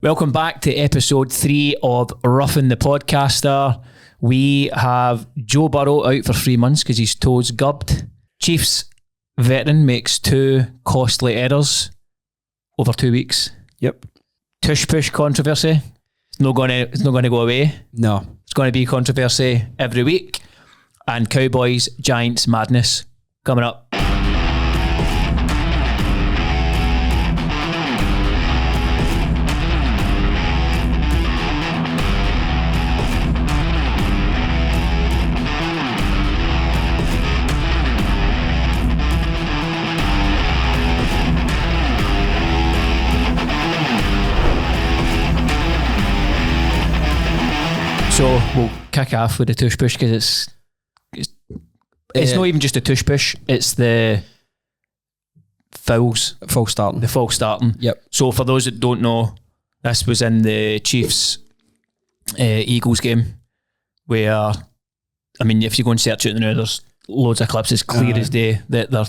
Welcome back to episode 3 of Roughing the Podcaster. We have Joe Burrow out for 3 months because his toes gubbed. Chiefs veteran makes 2 costly errors over 2 weeks. Yep. Tush push controversy. It's not going to go away. No. It's going to be controversy every week. And Cowboys Giants madness coming up. So we'll kick off with the tush push because it's not even just a tush push, it's the fouls. False starting. The false starting. Yep. So for those that don't know, this was in the Chiefs Eagles game where, I mean, if you go and search it now, there's loads of clips, it's clear as day that they're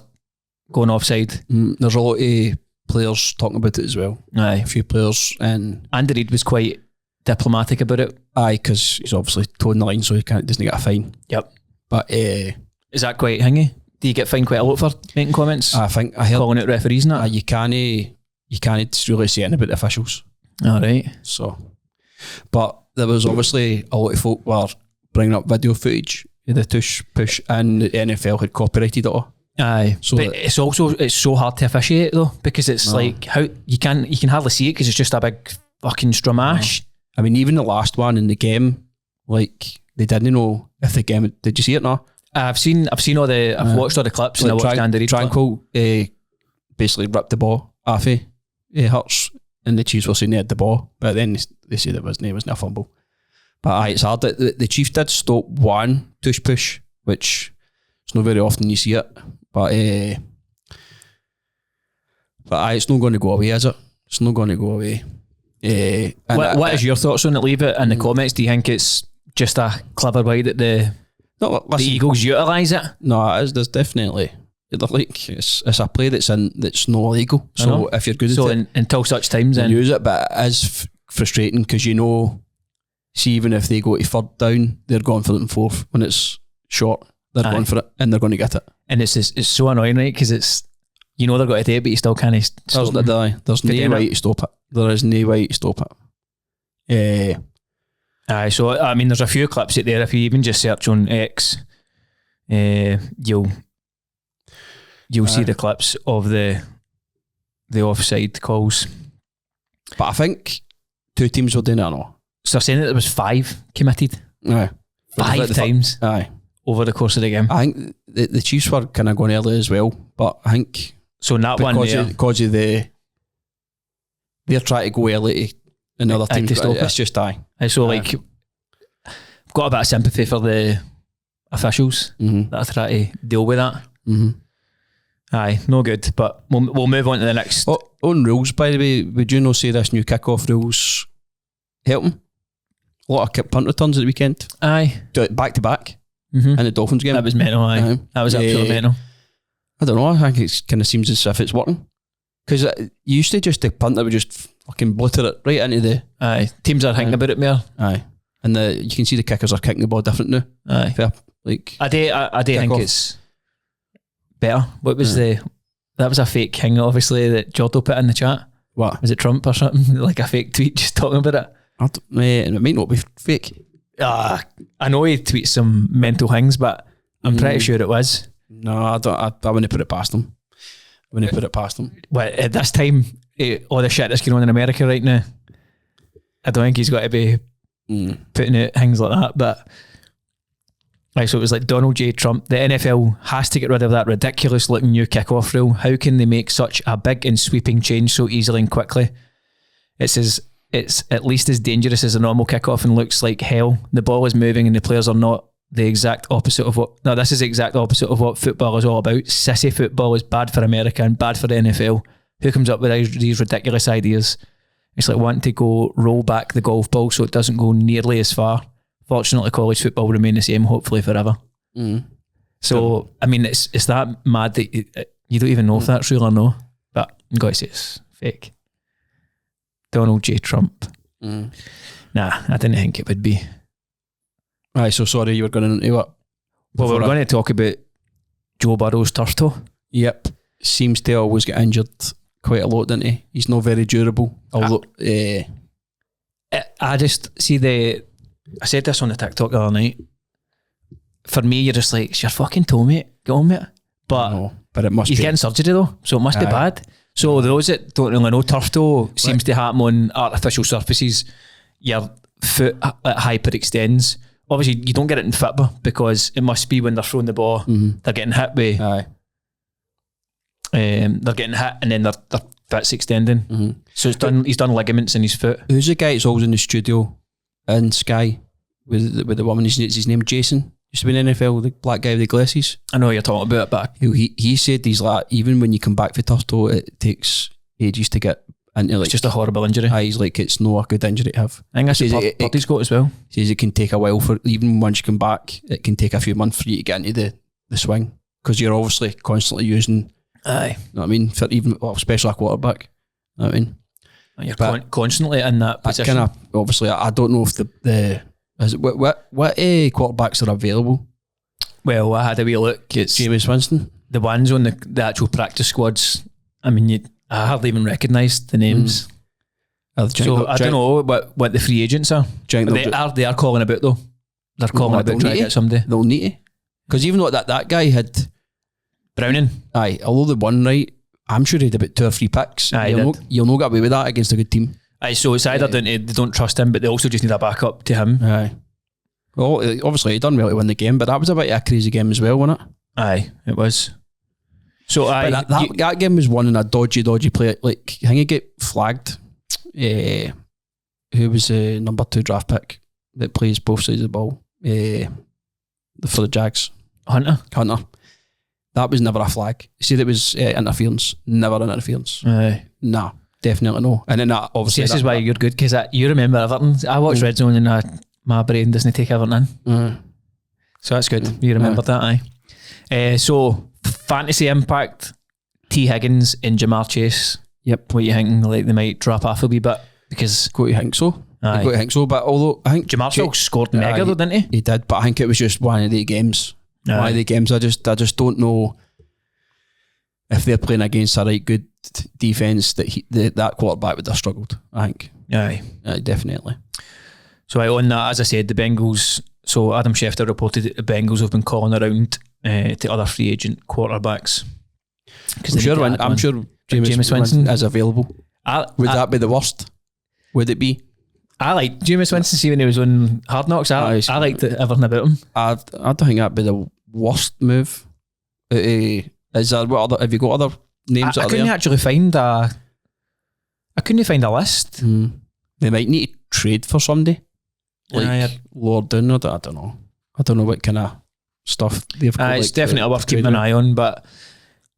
going offside. There's a lot of players talking about it as well. Aye. A few players. And Andy Reid was quite diplomatic about it. aye, because he's obviously toeing the line, so he doesn't get a fine. Yep. But is that quite hingy? Do you get fined quite a lot for making comments? I think I heard calling out referees and that? you can't really say anything about the officials. All right. So, but there was obviously a lot of folk were bringing up video footage of the tush push, and the NFL had copyrighted it all. Aye, So but it's so hard to officiate though, because it's like how you can hardly see it because it's just a big fucking stramash. I mean, even the last one in the game, like they didn't know if the game. Did you see it now? I've watched all the clips and I watched Andy Reid. Tranquil basically ripped the ball off Hurts, and the Chiefs were saying they had the ball, but then they said it wasn't a fumble. But aye, it's hard. The Chiefs did stop one tush push, which it's not very often you see it. But aye, it's not going to go away, is it? It's not going to go away. What is your thoughts on it? Leave it in the comments. Do you think it's just a clever way that the Eagles utilise it? No, it is. There's definitely it's a play that's not illegal. So if you're good at it, until such times, then use it. But it is frustrating because see, even if they go to third down, they're going for it in fourth when it's short. They're going for it and they're going to get it. And it's so annoying, right? Because it's they're going to do it, but you still can't stop them. There's no way to stop it. There is no way to stop it. Aye, so I mean, there's a few clips out there. If you even just search on X, you'll see the clips of the offside calls. But I think 2 teams were doing it or not. So they're saying that there was 5 committed. Aye. 5 times. Aye. Over the course of the game. I think the Chiefs were kind of going early as well, but I think so in that because of they're trying to go early and other teams, it's just so I've got a bit of sympathy for the officials that are trying to deal with that. Aye, no good, but we'll move on to the next. On rules, by the way, would you not say this new kickoff rules help them? A lot of punt returns at the weekend. Aye. Do it back to back in the Dolphins game. That was mental, aye. That was absolutely mental. I don't know, I think it kind of seems as if it's working. Because you used to just the punt that would just fucking blitter it right into the... Aye, teams are thinking about it more. Aye. And you can see the kickers are kicking the ball different now. Aye. Fair, like I do think it's better. What was that was a fake thing, obviously, that Jordo put in the chat. What? Was it Trump or something? Like a fake tweet just talking about it? It might not be fake. I know he tweets some mental things, but I'm pretty sure it was. No, I don't. I wouldn't put it past him. Well, at this time, all the shit that's going on in America right now, I don't think he's got to be putting out things like that. But so it was like Donald J. Trump. The NFL has to get rid of that ridiculous looking new kickoff rule. How can they make such a big and sweeping change so easily and quickly? It's at least as dangerous as a normal kickoff and looks like hell. The ball is moving and the players are not. The exact opposite of what... No, this is the exact opposite of what football is all about. Sissy football is bad for America and bad for the NFL. Who comes up with these ridiculous ideas? It's like wanting to go roll back the golf ball so it doesn't go nearly as far. Fortunately, college football will remain the same, hopefully forever. So, I mean, it's that mad that you don't even know if that's real or no. But I've got to say it's fake. Donald J. Trump. Nah, I didn't think it would be. Aye, so sorry, you were going into what? Well, we were going to talk about Joe Burrow's turf toe. Yep. Seems to always get injured quite a lot, doesn't he? He's not very durable. Although, I just see I said this on the TikTok the other night. For me, you're just like, it's your fucking toe, mate. Get on, mate. But it must he's be. getting surgery though, so it must be bad. So those that don't really know, turf toe seems to happen on artificial surfaces. Your foot hyperextends. Obviously, you don't get it in football because it must be when they're throwing the ball, they're getting hit with. They're getting hit and then their foot's extending. So he's done ligaments in his foot. Who's the guy that's always in the studio in Sky with the woman? His name Jason. Used to be in the NFL, the black guy with the glasses. I know what you're talking about, but he said he's like, even when you come back for turf toe, it takes ages to get into, like, it's just a horrible injury. He's like, it's not a good injury to have. I think that's what Purdy's got as well. Says it can take a while for, even once you come back, it can take a few months for you to get into the swing because you're obviously constantly using. Aye, you know what I mean? For even, especially a quarterback. You know what I mean? You're constantly in that position. Kind of, obviously, I don't know if the is it, what quarterbacks are available. Well, I had a wee look. It's Jameis Winston. The ones on the actual practice squads. I mean, I hardly even recognised the names. So I don't know what the free agents are. They are calling about though. They're calling about trying to get somebody. They'll need to, because even though that guy had Browning. Aye, although the one right, I'm sure he had about 2 or 3 picks. Aye, you'll not get away with that against a good team. Aye, so it's either they don't trust him, but they also just need a backup to him. Aye. Well, obviously he done well to win the game, but that was a bit of a crazy game as well, wasn't it? Aye, it was. So that game was won in a dodgy play. Like, I think he get flagged. Who was the number 2 draft pick that plays both sides of the ball? For the Jags. Hunter. That was never a flag. You see, that was interference. Never an interference. Aye. Nah, definitely no. And then that, obviously... See, this is why you're good, because you remember Everton. I watched Red Zone and my brain doesn't take Everton in. So that's good. You remembered that, aye. So, fantasy impact, T. Higgins and Jamar Chase. Yep. What you think? Like, they might drop off a wee bit? Because... Got to think so. Aye. Got to think so, but although I think... Jamar still scored mega though, didn't he? He did, but I think it was just one of the games. One of the games, I just don't know if they're playing against a right good defence that quarterback would have struggled, I think. Aye. Definitely. So on that, as I said, the Bengals, so Adam Schefter reported that the Bengals have been calling around to other free agent quarterbacks. I'm sure Jameis Winston is available. Would that be the worst? Would it be? I like Jameis Winston. See, when he was on Hard Knocks, I liked everything about him. I don't think that'd be the worst move. Is there have you got other names? I couldn't actually find I couldn't find a list. They might need to trade for somebody like Lord Doon. I don't know. I don't know what kind of stuff they've got. It's definitely worth keeping an eye on, but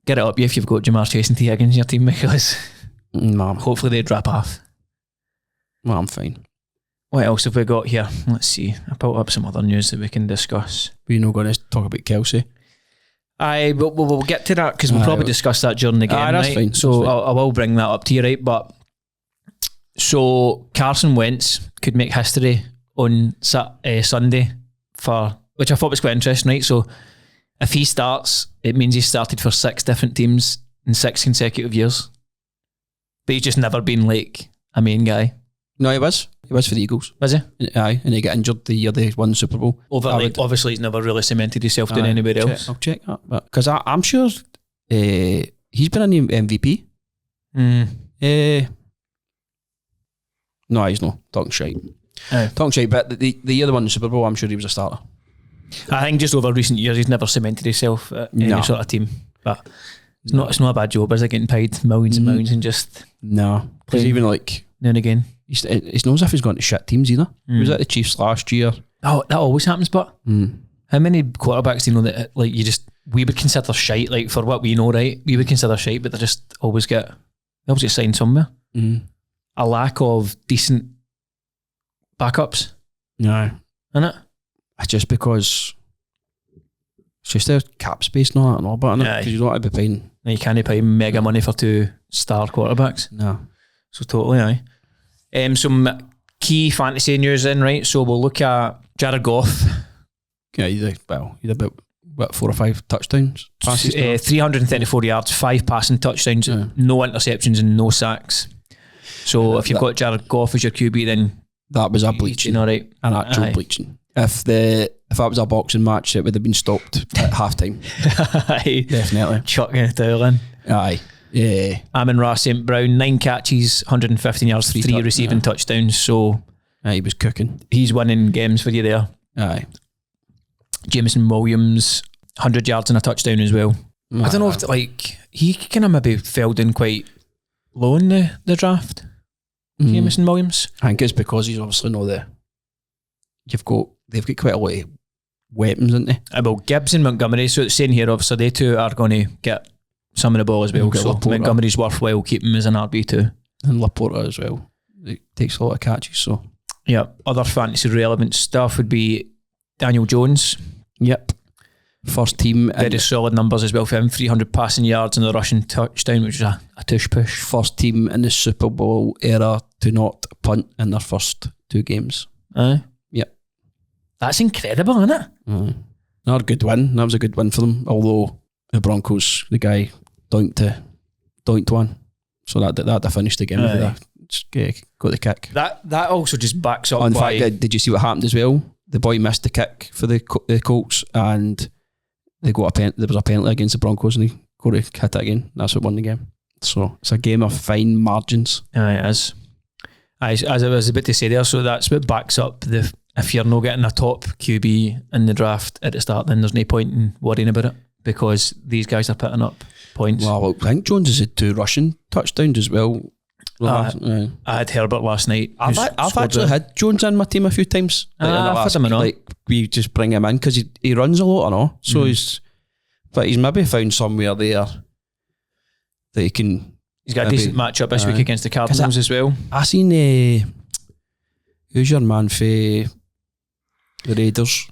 get it up if you've got Jamar Chase and T. Higgins in your team, because hopefully they drop off. Well, I'm fine. What else have we got here? Let's see. I pulled up some other news that we can discuss. We're not going to talk about Kelsey. Aye, but we'll get to that because we'll probably discuss that during the game. That's right? fine. So I will bring that up to you, right? But so Carson Wentz could make history on Sunday, for which I thought was quite interesting, right? So if he starts, it means he started for 6 different teams in 6 consecutive years, but he's just never been like a main guy. No, he was. He was for the Eagles. Was he? Aye, and he got injured the year they won the Super Bowl. Obviously, he's never really cemented himself doing anywhere else. I'll check that. Because I'm sure he's been an MVP. No, he's not. Talking shite. But the year they won the Super Bowl, I'm sure he was a starter. I think just over recent years, he's never cemented himself at any sort of team. But it's not a bad job, is it, getting paid millions and millions and just... No. Because even like... Now and again. It's not as if he's gone to shit teams either. He was at the Chiefs last year. Oh, that always happens, but how many quarterbacks do you know that like we would consider shite, like for what we know, right? We would consider shite, but they just always get signed somewhere. A lack of decent backups. No. Isn't it? It's just because it's just a cap space and all but because you don't want to be paying. You can't pay mega money for 2 star quarterbacks. No. So totally, aye. Some key fantasy news in, right? So we'll look at Jared Goff. Yeah, he had about, 4 or 5 touchdowns? 334 yards, 5 passing touchdowns, no interceptions and no sacks. So if you've got Jared Goff as your QB, then that was a bleaching. All right. An actual bleaching. If that was a boxing match, it would have been stopped at half time. Definitely. Chucking a towel in. Aye. Yeah. Amon-Ra St. Brown, 9 catches, 115 yards, 3 receiving touchdowns. So he was cooking. He's winning games for you there. Aye. Jameson Williams, 100 yards and a touchdown as well. I don't know if he kind of maybe fell down quite low in the draft. Jameson Williams. I think it's because he's obviously not there. They've got quite a lot of weapons, haven't they? Well, Gibbs and Montgomery, so it's saying here obviously they two are going to get some of the ball as well, so Laporta. Montgomery's worthwhile keeping him as an RB2. And Laporta as well. It takes a lot of catches, so. Yeah, other fantasy relevant stuff would be Daniel Jones. Yep. First team. Very solid numbers as well for him, 300 passing yards and a rushing touchdown, which is a tush push. First team in the Super Bowl era to not punt in their first 2 games. Aye. Yep. That's incredible, isn't it? Not a good win. That was a good win for them. Although the Broncos, the guy doinked one. So that finished the game. Just got the kick. That also just backs up. In fact, did you see what happened as well? The boy missed the kick for the Colts, and there was a penalty against the Broncos, and he got to hit it again. That's what won the game. So it's a game of fine margins. It is. As I was about to say there, so that's what backs up if you're not getting a top QB in the draft at the start, then there's no point in worrying about it because these guys are putting up points. Well, I think Jones has had 2 rushing touchdowns as well. I had Herbert last night. I've actually had Jones in my team a few times. We just bring him in because he runs a lot and all. So he's maybe found somewhere there that he can. He's got a decent matchup this week against the Cardinals as well. I seen who's your man for the Raiders?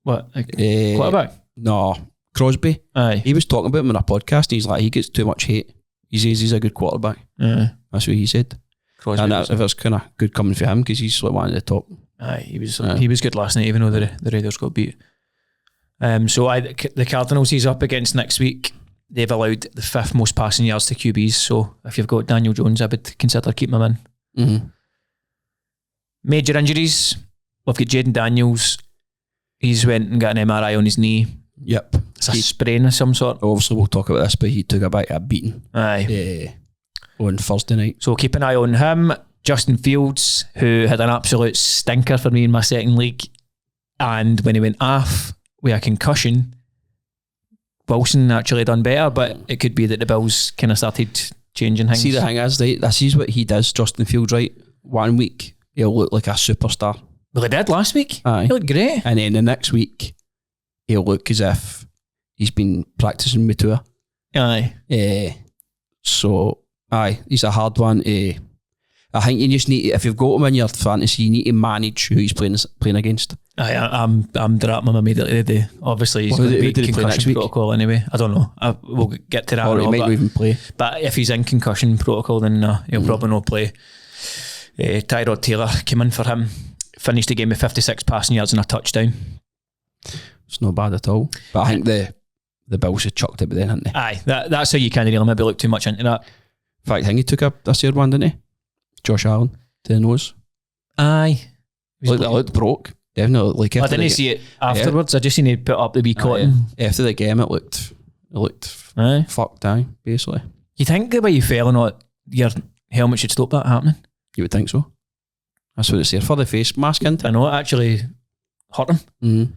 What? Quarterback? No, Crosby. Aye. He was talking about him on a podcast. And he's like, he gets too much hate. He says he's a good quarterback. That's what he said. Crosby, and if it's kind of good coming for him because he's like one of the top. Aye, he was good last night, even though the Raiders got beat. The Cardinals he's up against next week. They've allowed the 5th most passing yards to QBs. So if you've got Daniel Jones, I would consider keeping him in. Major injuries. We've got Jaden Daniels. He's went and got an MRI on his knee. Yep. It's a sprain of some sort. Obviously, we'll talk about this, but he took a beating. Aye. On Thursday night. So keep an eye on him. Justin Fields, who had an absolute stinker for me in my second league. And when he went off with a concussion, Wilson actually done better, but it could be that the Bills kind of started changing things. See, the thing is, this is what he does, Justin Fields, right? 1 week, he'll look like a superstar. Well, he did last week. Aye. He looked great. And then the next week, he'll look as if he's been practicing with tour. Aye. So, he's a hard one. I think you just need to, if you've got him in your fantasy, you need to manage who he's playing against. I'm dropping him immediately. Obviously, he's going to be concussion protocol anyway. I don't know. We'll get to that. Or he might not even play. But if he's in concussion protocol, then he'll probably not play. Tyrod Taylor came in for him. Finished the game with 56 passing yards and a touchdown. It's not bad at all. But I think the Bills had chucked it by then, hadn't they? Aye, that's how you can't really maybe look too much into that. In fact, I think he took a third one, didn't he? Josh Allen to the nose. Aye. It looked broke. Definitely. Like I didn't see it afterwards. I just seen he put up the wee cotton. After the game, it looked fucked down, basically. You think the way you fell or not, your helmet should stop that happening? You would think so. That's what it's there for, the face mask, isn't it? I know, it actually hurt him.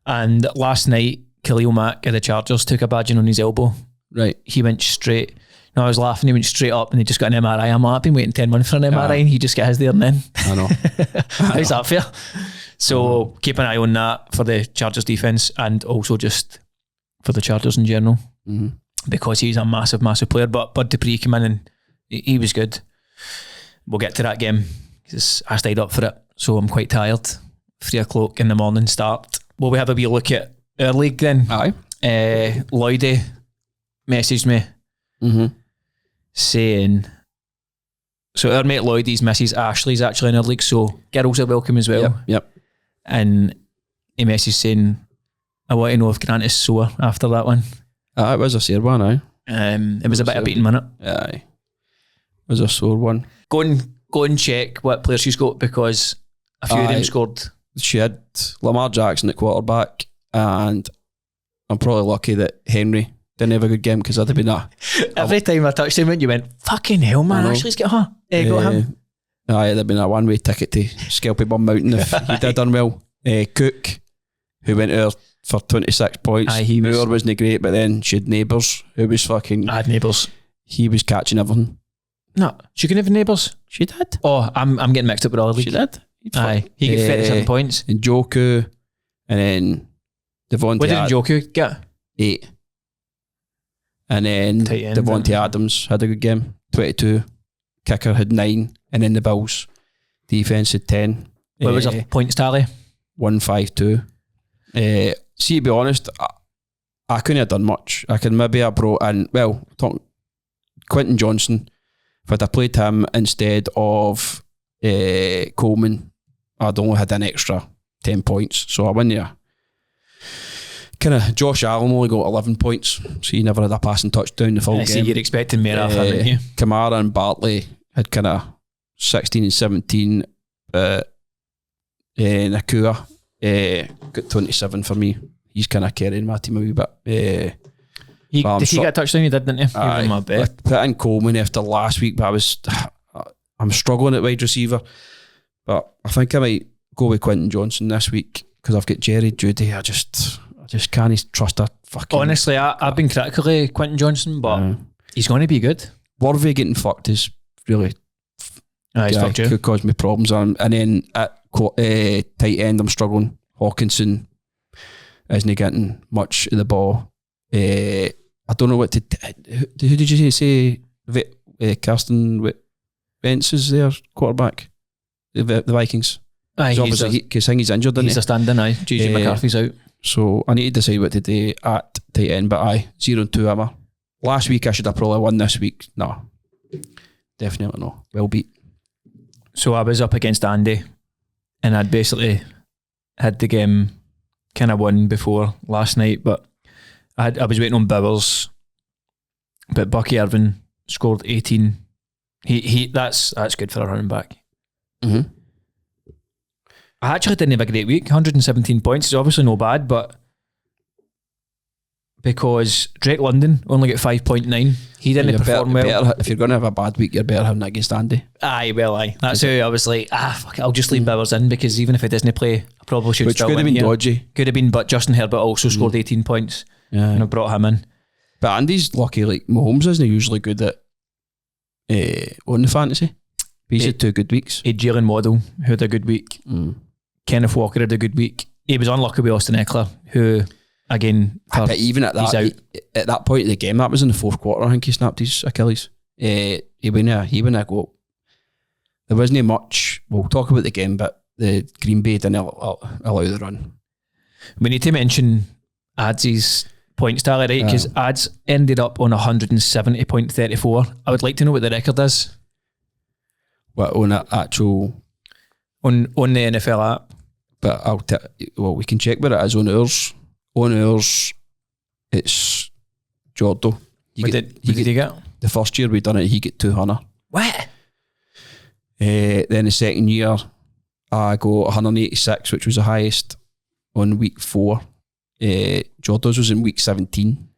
And last night, Khalil Mack of the Chargers took a badging on his elbow. Right. He went straight. No, I was laughing. He went straight up and he just got an MRI. I'm like, I've been waiting 10 months for an MRI and he just got his there and then. I know. How's that fair? So keep an eye on that for the Chargers defence and also just for the Chargers in general because he's a massive, massive player. But Bud Dupree came in and he was good. We'll get to that game because I stayed up for it. So I'm quite tired. 3 o'clock in the morning start. Will we have a wee look at our league then? Aye. Lloydie messaged me saying So our mate Lloyd, his missus Ashley's actually in our league, so girls are welcome as well. Yep. And he messaged saying, I want to know if Grant is sore after that one. It was a sore one, aye. It was a bit of a beating minute. Aye. It was a sore one. Go and check what players she's got, because a few of them scored. She had Lamar Jackson at quarterback, and I'm probably lucky that Henry didn't have a good game, because I'd have been every time I touched him, you went, fucking hell, man, Ashley's got her. Got him. Aye, it'd have been a one-way ticket to Skelpie Bum Mountain if he did done well. Cook, who went out for 26 points. Aye, Moore wasn't great, but then she had Neighbours, who was fucking... I had Neighbours. He was catching everything. No, she couldn't have Neighbours. She did. Oh, I'm getting mixed up with all the league. She did. Aye, he got 37 points. And Joku, and then Devontae. What did Joku get? 8. And then Devontae Adams had a good game, 22. Kicker had 9, and then the Bills defence had 10. What was her points tally? 152. See, to be honest, I couldn't have done much. I could maybe have brought in, Quentin Johnson. If I'd have played him instead of Coleman, I'd only had an extra 10 points. So I win there. Josh Allen only got 11 points, so he never had a passing touchdown the full game. I see you're expecting more off him, didn't you? Kamara and Bartley had 16 and 17. Nakua got 27 for me. He's carrying my team a wee bit. Did he get a touchdown? He did, didn't he? I put in Coleman after last week, but I'm struggling at wide receiver. But I think I might go with Quentin Johnson this week, because I've got Jerry Jeudy. I just can't trust a fucking... Honestly, I've been critical of Quentin Johnson, but he's going to be good. Worthy getting fucked is really... could cause me problems. And then at tight end, I'm struggling. Hawkinson isn't getting much of the ball. I don't know what to... Who did you say? Kirsten Wentz is their quarterback? The Vikings. Aye, because he's injured, isn't he? He's a stand-in, aye. JJ McCarthy's out. So I need to decide what to do at tight end, but 0-2 am I. Last week I should have probably won. This week, no. Definitely no. Well beat. So I was up against Andy, and I'd basically had the game won before last night, but I was waiting on Burrows, but Bucky Irvin scored 18. That's good for a running back. Mm-hmm. I actually didn't have a great week. 117 points is obviously no bad, but because Drake London only got 5.9, he didn't perform well. If you're going to have a bad week, you're better having that against Andy. Aye. That's how I was like, fuck it, I'll just leave Bowers in, because even if he doesn't play, I probably should still win. Which could have been dodgy. Could have been, but Justin Herbert also scored 18 points. Yeah. And I brought him in. But Andy's lucky, like Mahomes isn't usually good at on the fantasy. He's had 2 good weeks. He had Jalen Waddle, who had a good week. Kenneth Walker had a good week. He was unlucky with Austin Eckler, who, again, but even at that point of the game, that was in the 4th quarter, I think he snapped his Achilles. He went a go. There wasn't much. We'll talk about the game, but the Green Bay didn't allow the run. We need to mention Ads' points tally, right? Because Ads ended up on 170.34. I would like to know what the record is. What, on an actual... On the NFL app. But we can check what it is on ours. On ours, it's Jordo. What did he get? The first year we done it, he got 200. What? Then the second year, I got 186, which was the highest on week 4. Jordo's was in week 17.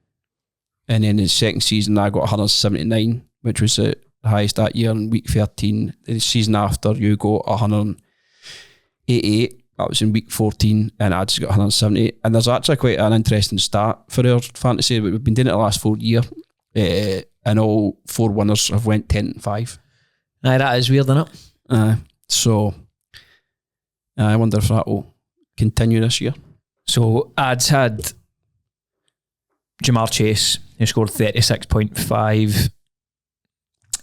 And then the second season, I got 179, which was the highest that year in week 13. The season after, you got 188. That was in week 14, and I just got 178. And there's actually quite an interesting stat for our fantasy. We've been doing it the last 4 years, and all 4 winners have went 10-5. Aye, that is weird, isn't it? So I wonder if that will continue this year. So Ads had Jamar Chase, who scored 36.5.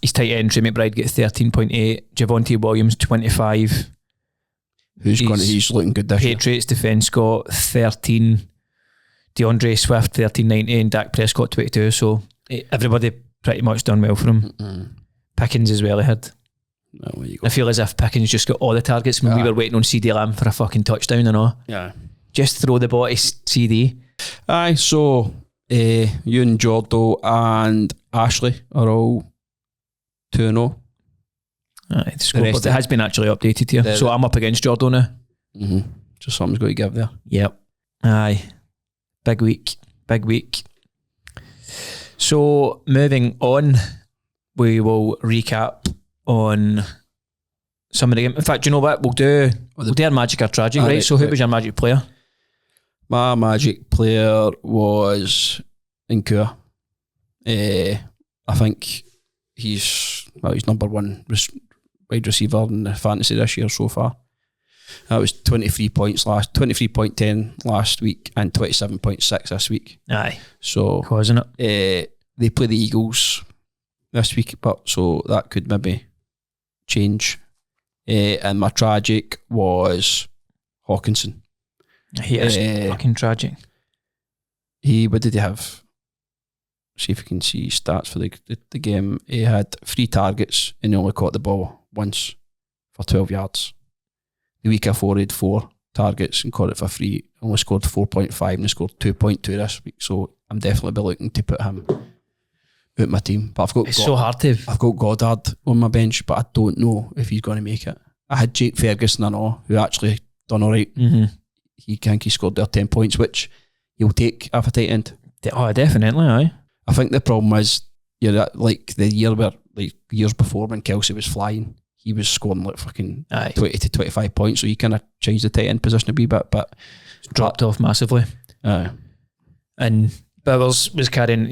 His tight end, Trey McBride, got 13.8. Javonte Williams, 25. He's looking good this year. Patriots defence got 13. DeAndre Swift 13.90 and Dak Prescott 22. So everybody pretty much done well for him. Pickens as well he had. No, there you go. I feel as if Pickens just got all the targets when we were waiting on CD Lamb for a fucking touchdown and all. Yeah. Just throw the ball to CD. Aye, so you and Jordo and Ashley are all 2-0. Aye, the scoreboard has been actually updated here. So I'm up against Jordo now. Mm-hmm. Just something's got to give there. Yep. Aye. Big week. Big week. So moving on, we will recap on some of the game. In fact, you know what? We'll do our magic or tragic, right? So who was your magic player? My magic player was Nkua. I think he's number one wide receiver in the fantasy this year so far. That was 23.10 last week and 27.6 this week. Aye. So wasn't it? They play the Eagles this week, but so that could maybe change. And my tragic was Hawkinson. He is fucking tragic. What did he have? See if you can see stats for the game. He had 3 targets and he only caught the ball once for 12 yards. The week before he had 4 targets and caught it for 3. Only scored 4.5 and he scored 2.2 this week. So I'm definitely be looking to put him out my team. But so hard to. I've got Goddard on my bench, but I don't know if he's going to make it. I had Jake Ferguson and all, who actually done all right. Mm-hmm. He scored there 10 points, which you'll take off a tight end. Oh, definitely, aye. I think the problem is, like the year where, like years before when Kelsey was flying, he was scoring like fucking 20 to 25 points, so he kind of changed the tight end position a wee bit, but dropped off massively. And Burrows was carrying.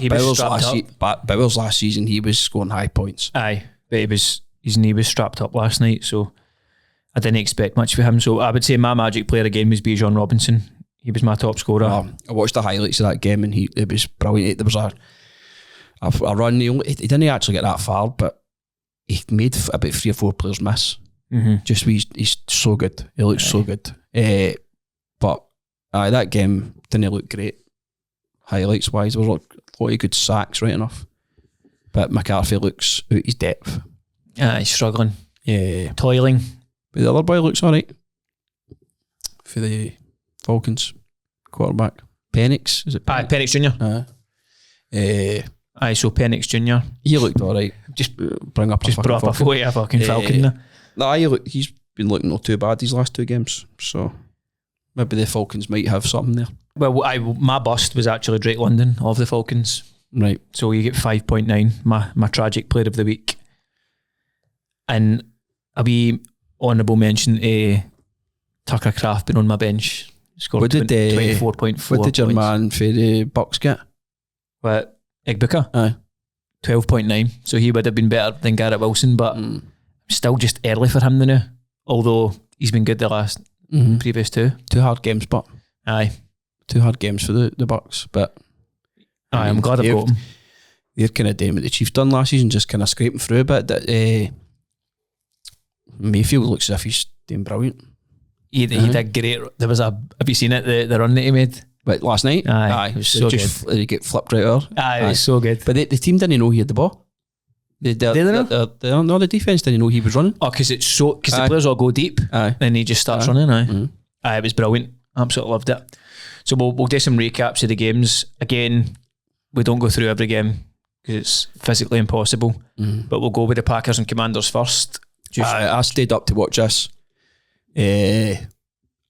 Burrows last season he was scoring high points. Aye, but his knee was strapped up last night, so I didn't expect much for him. So I would say my magic player again was Bijan Robinson. He was my top scorer. I watched the highlights of that game and it was brilliant. There was a run. He didn't actually get that far, but he made about 3 or 4 players miss. Mm-hmm. Just he's so good. He looks so good. But that game didn't look great. Highlights wise, there was a lot of good sacks, right enough. But McCarthy looks out his depth. He's struggling. Yeah. Toiling. But the other boy looks alright for the Falcons quarterback. Penix, is it? Aye, Penix Jr. Aye, so Penix Jr. He looked alright. Just brought up a fucking Falcon. He's been looking not too bad these last 2 games. So maybe the Falcons might have something there. Well, my bust was actually Drake London of the Falcons. Right. So you get 5.9, my tragic player of the week. And a wee honourable mention to Tucker Kraft being on my bench. Scored 24.4 What did your man for the Bucks get? What? Igbika? Aye. 12.9. So he would have been better than Garrett Wilson, but still just early for him now. Although he's been good the last previous 2. 2 hard games, but aye. 2 hard games for the Bucks, but I'm glad I've got him. They're kind of doing what the Chiefs done last season, just kind of scraping through a bit. That Mayfield looks as if he's doing brilliant. He did great. There was have you seen it, the run that he made? But last night? Aye. It was so good. He get flipped right over. Aye, it was so good. But the team didn't know he had the ball. The defence didn't know he was running. Oh, because the players all go deep. Aye. And he just starts running. Aye. Aye, it was brilliant. Absolutely loved it. So we'll do some recaps of the games. Again, we don't go through every game because it's physically impossible. But we'll go with the Packers and Commanders first. I stayed up to watch this. I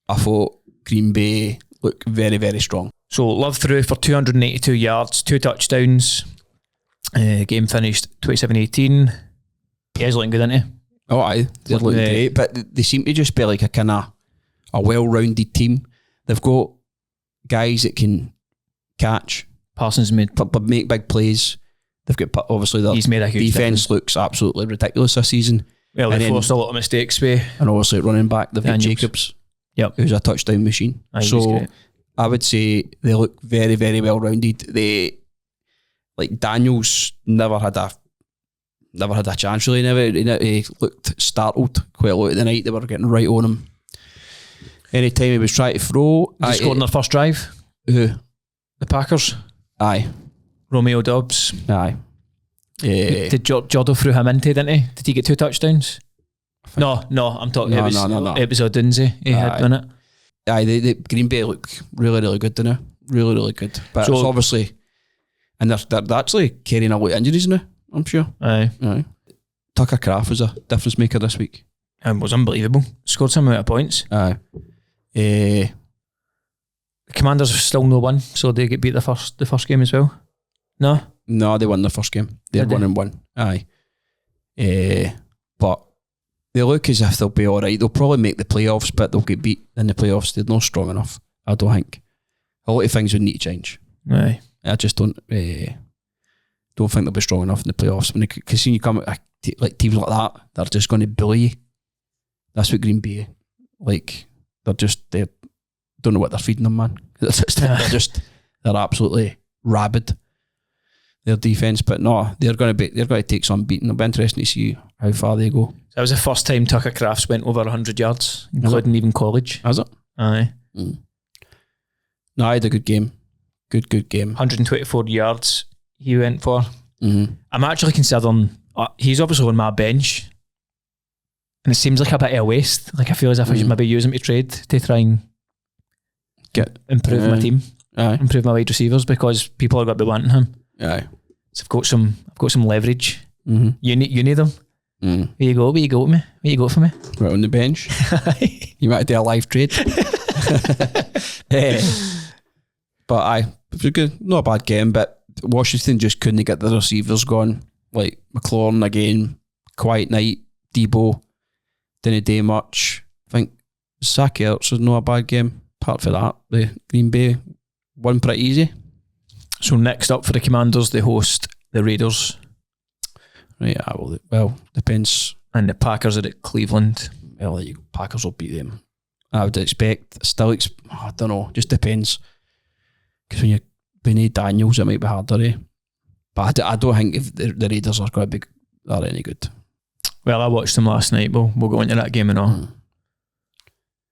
thought Green Bay looked very, very strong. So Love threw for 282 yards, 2 touchdowns. Game finished 27-18. He is looking good, isn't he? Oh, aye. They're looking great. But they seem to just be like a kind of a well-rounded team. They've got guys that can catch. Parsons but make big plays. They've got obviously he's made a huge defense looks absolutely ridiculous this season. Well, they forced a lot of mistakes and obviously running back they've got Jacobs, who's a touchdown machine. So I would say they look very, very well rounded. They like Daniels never had a chance really. He looked startled quite a lot of the night. They were getting right on him. Anytime he was trying to throw, he scored on their first drive. Who? The Packers. Aye. Romeo Dobbs. Aye. Did Jordo threw him into, didn't he? Did he get 2 touchdowns? No, I'm talking. No, it was no. It was Odunze he had done it. Aye, the Green Bay look really, really good now. Really, really good. But it's obviously, and they're actually carrying a lot of injuries now, I'm sure. Aye. Tucker Kraft was a difference maker this week. And was unbelievable. Scored some amount of points. Aye. The Commanders still no won, so they get beat the first game as well. No, they won the first game. They're 1-1. Aye. But they look as if they'll be alright. They'll probably make the playoffs, but they'll get beat in the playoffs. They're not strong enough, I don't think. A lot of things would need to change. Aye. I just don't think they'll be strong enough in the playoffs. Because when you come like teams like that, they're just going to bully you. That's what Green Bay, like, they don't know what they're feeding them, man. They're absolutely rabid, their defence. But no, they're going to take some beating. It'll be interesting to see how far they go. That was the first time Tucker Crafts went over 100 yards, including even college. Has it? Aye. No, I had a good game. Good game. 124 yards he went for. Mm-hmm. I'm actually considering, he's obviously on my bench, and it seems like a bit of a waste. Like, I feel as if I should maybe use him to trade to try and improve my team, improve my wide receivers, because people are going to be wanting him. Aye. So I've got some leverage. Mm-hmm. You need them. Where you go with me? Where you go for me? Right on the bench. You might do a live trade. But aye, it was good. Not a bad game, but Washington just couldn't get the receivers going. Like McLaurin again, quiet night. Debo didn't do much. I think Zach Ertz was not a bad game. Apart from that, the Green Bay won pretty easy. So next up for the Commanders, they host the Raiders. Right, well, depends. And the Packers are at Cleveland. Well, the Packers will beat them. I would expect. I don't know. Just depends. Because when you're Benny Daniels, it might be harder, eh? But I don't think if the Raiders are going to be any good. Well, I watched them last night. We'll go into that game and all.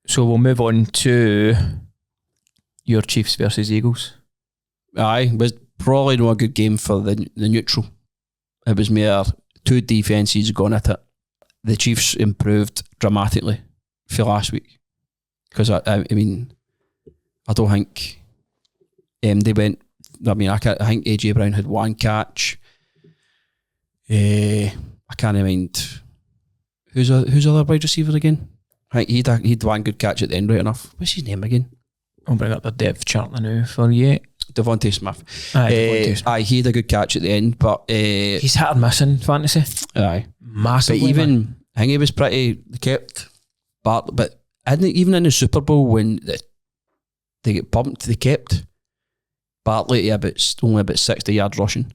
So we'll move on to your Chiefs versus Eagles. Aye, it was probably not a good game for the neutral. It was mere two defences going at it. The Chiefs improved dramatically for last week. Because, I mean, I don't think they went... I mean, I think AJ Brown had one catch. I can't mind... Who's the other wide receiver again? I think he'd one good catch at the end, right enough. What's his name again? I'll bring up the depth chart now for you. Devontae Smith. Aye, he had a good catch at the end, but... he's hit and missing fantasy. Aye. Massively. But even... I think he was pretty... They kept... But even in the Super Bowl, when they get bumped, they kept Bartlett only about 60 yards rushing.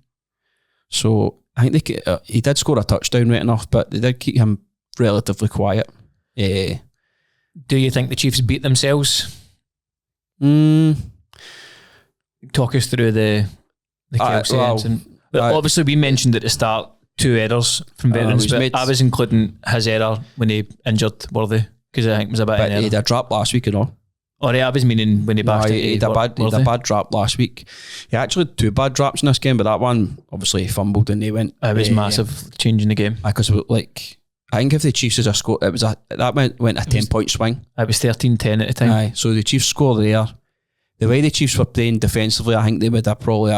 So I think he did score a touchdown right enough, but they did keep him relatively quiet. Do you think the Chiefs beat themselves? Talk us through the chaos. Obviously, we mentioned at the start 2 errors from veterans, but I was including his error when he injured Worthy, because I think it was a bit of an error. He had a drop last week, you know. I was meaning when he bashed he had a bad drop last week. He actually had 2 bad drops in this game, but that one, obviously, he fumbled and he went... It was massive, changing the game. Because, I think if the Chiefs had scored, that went a 10-point swing. It was 13-10 at the time. Aye, so the Chiefs scored there. The way the Chiefs were playing defensively, I think they would have probably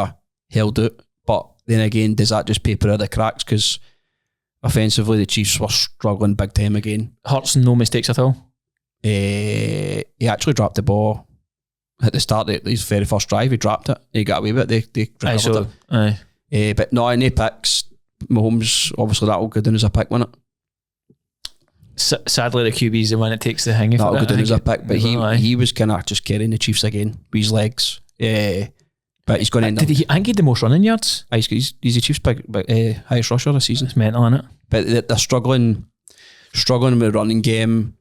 held out. But then again, does that just paper out the cracks? Because offensively, the Chiefs were struggling big time again. Hurts, no mistakes at all? He actually dropped the ball at the start of his very first drive. He dropped it. He got away with it. They recovered it. But no, any picks. Mahomes, obviously, that'll go down as a pick, won't it? Sadly, the QB is the one that takes the hang. That'll go down as a pick, but he was kind of just carrying the Chiefs again with his legs. But he's going to end up... I think he had the most running yards. He's the Chiefs' highest rusher this season. It's mental, isn't it? But they're struggling with the running game,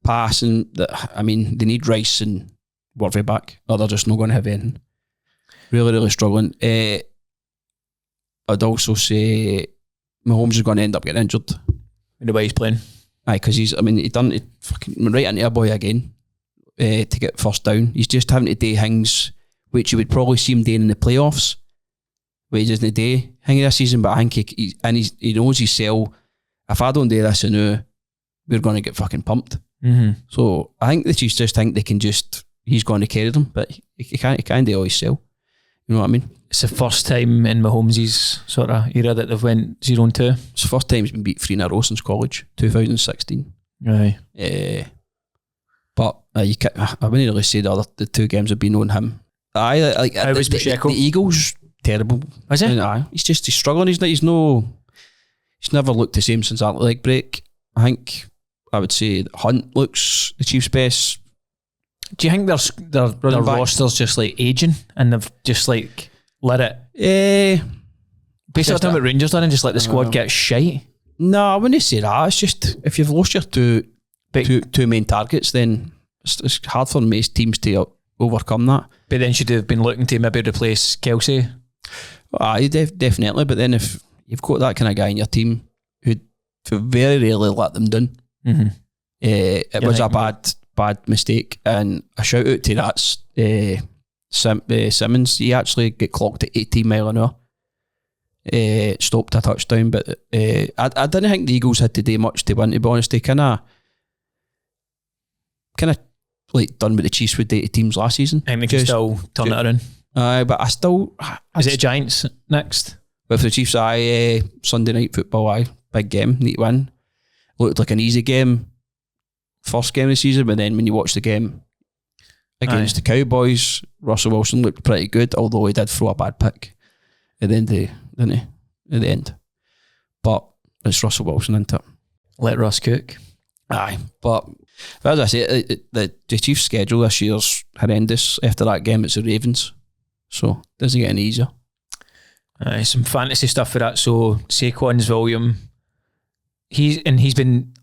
passing. I mean, they need Rice and Worthy back, or they're just not going to have anything. Really, really struggling. I'd also say Mahomes is going to end up getting injured. In the way he's playing. Aye, because he fucking right into a boy again to get first down. He's just having to do things which you would probably see him doing in the playoffs wages in the day hanging this season, but I think he knows himself. If I don't do this now, we're going to get fucking pumped. So I think the Chiefs just think he's going to carry them, but he can't do all himself. You know what I mean? It's the first time in Mahomes' sort of era that they've went 0-2. It's the first time he's been beat 3 in a row since college, 2016. Aye. But I wouldn't really say the 2 games have been on him. How was Pacheco? The Eagles, terrible. Is it? He's struggling. He's never looked the same since that leg break. I think I would say Hunt looks the Chiefs' best. Do you think their roster's just like aging and they've just like let it? Basically, what about Rangers done and just let the squad get shite? No, I wouldn't say that. It's just if you've lost your two main targets, then it's hard for most teams to overcome that. But then should have been looking to maybe replace Kelsey. Definitely. But then if you've got that kind of guy in your team who very rarely let them down, it was a bad mistake. And a shout out to that Simmons. He actually get clocked at 18 mile an hour. Stopped a touchdown, but I didn't think the Eagles had to do much to win, to be honest. They kind of like done what the Chiefs would do to teams last season. And they can still turn it around. But I still... Is it Giants next? But for the Chiefs, Sunday night football, big game, need to win. Looked like an easy game, first game of the season, but then when you watch the game against the Cowboys, Russell Wilson looked pretty good, although he did throw a bad pick at the end, didn't he? At the end. But it's Russell Wilson, isn't it? Let Russ cook. Aye, but as I say, the Chiefs' schedule this year's horrendous. After that game, it's the Ravens, so it doesn't get any easier. Some fantasy stuff for that. So Saquon's volume, he's been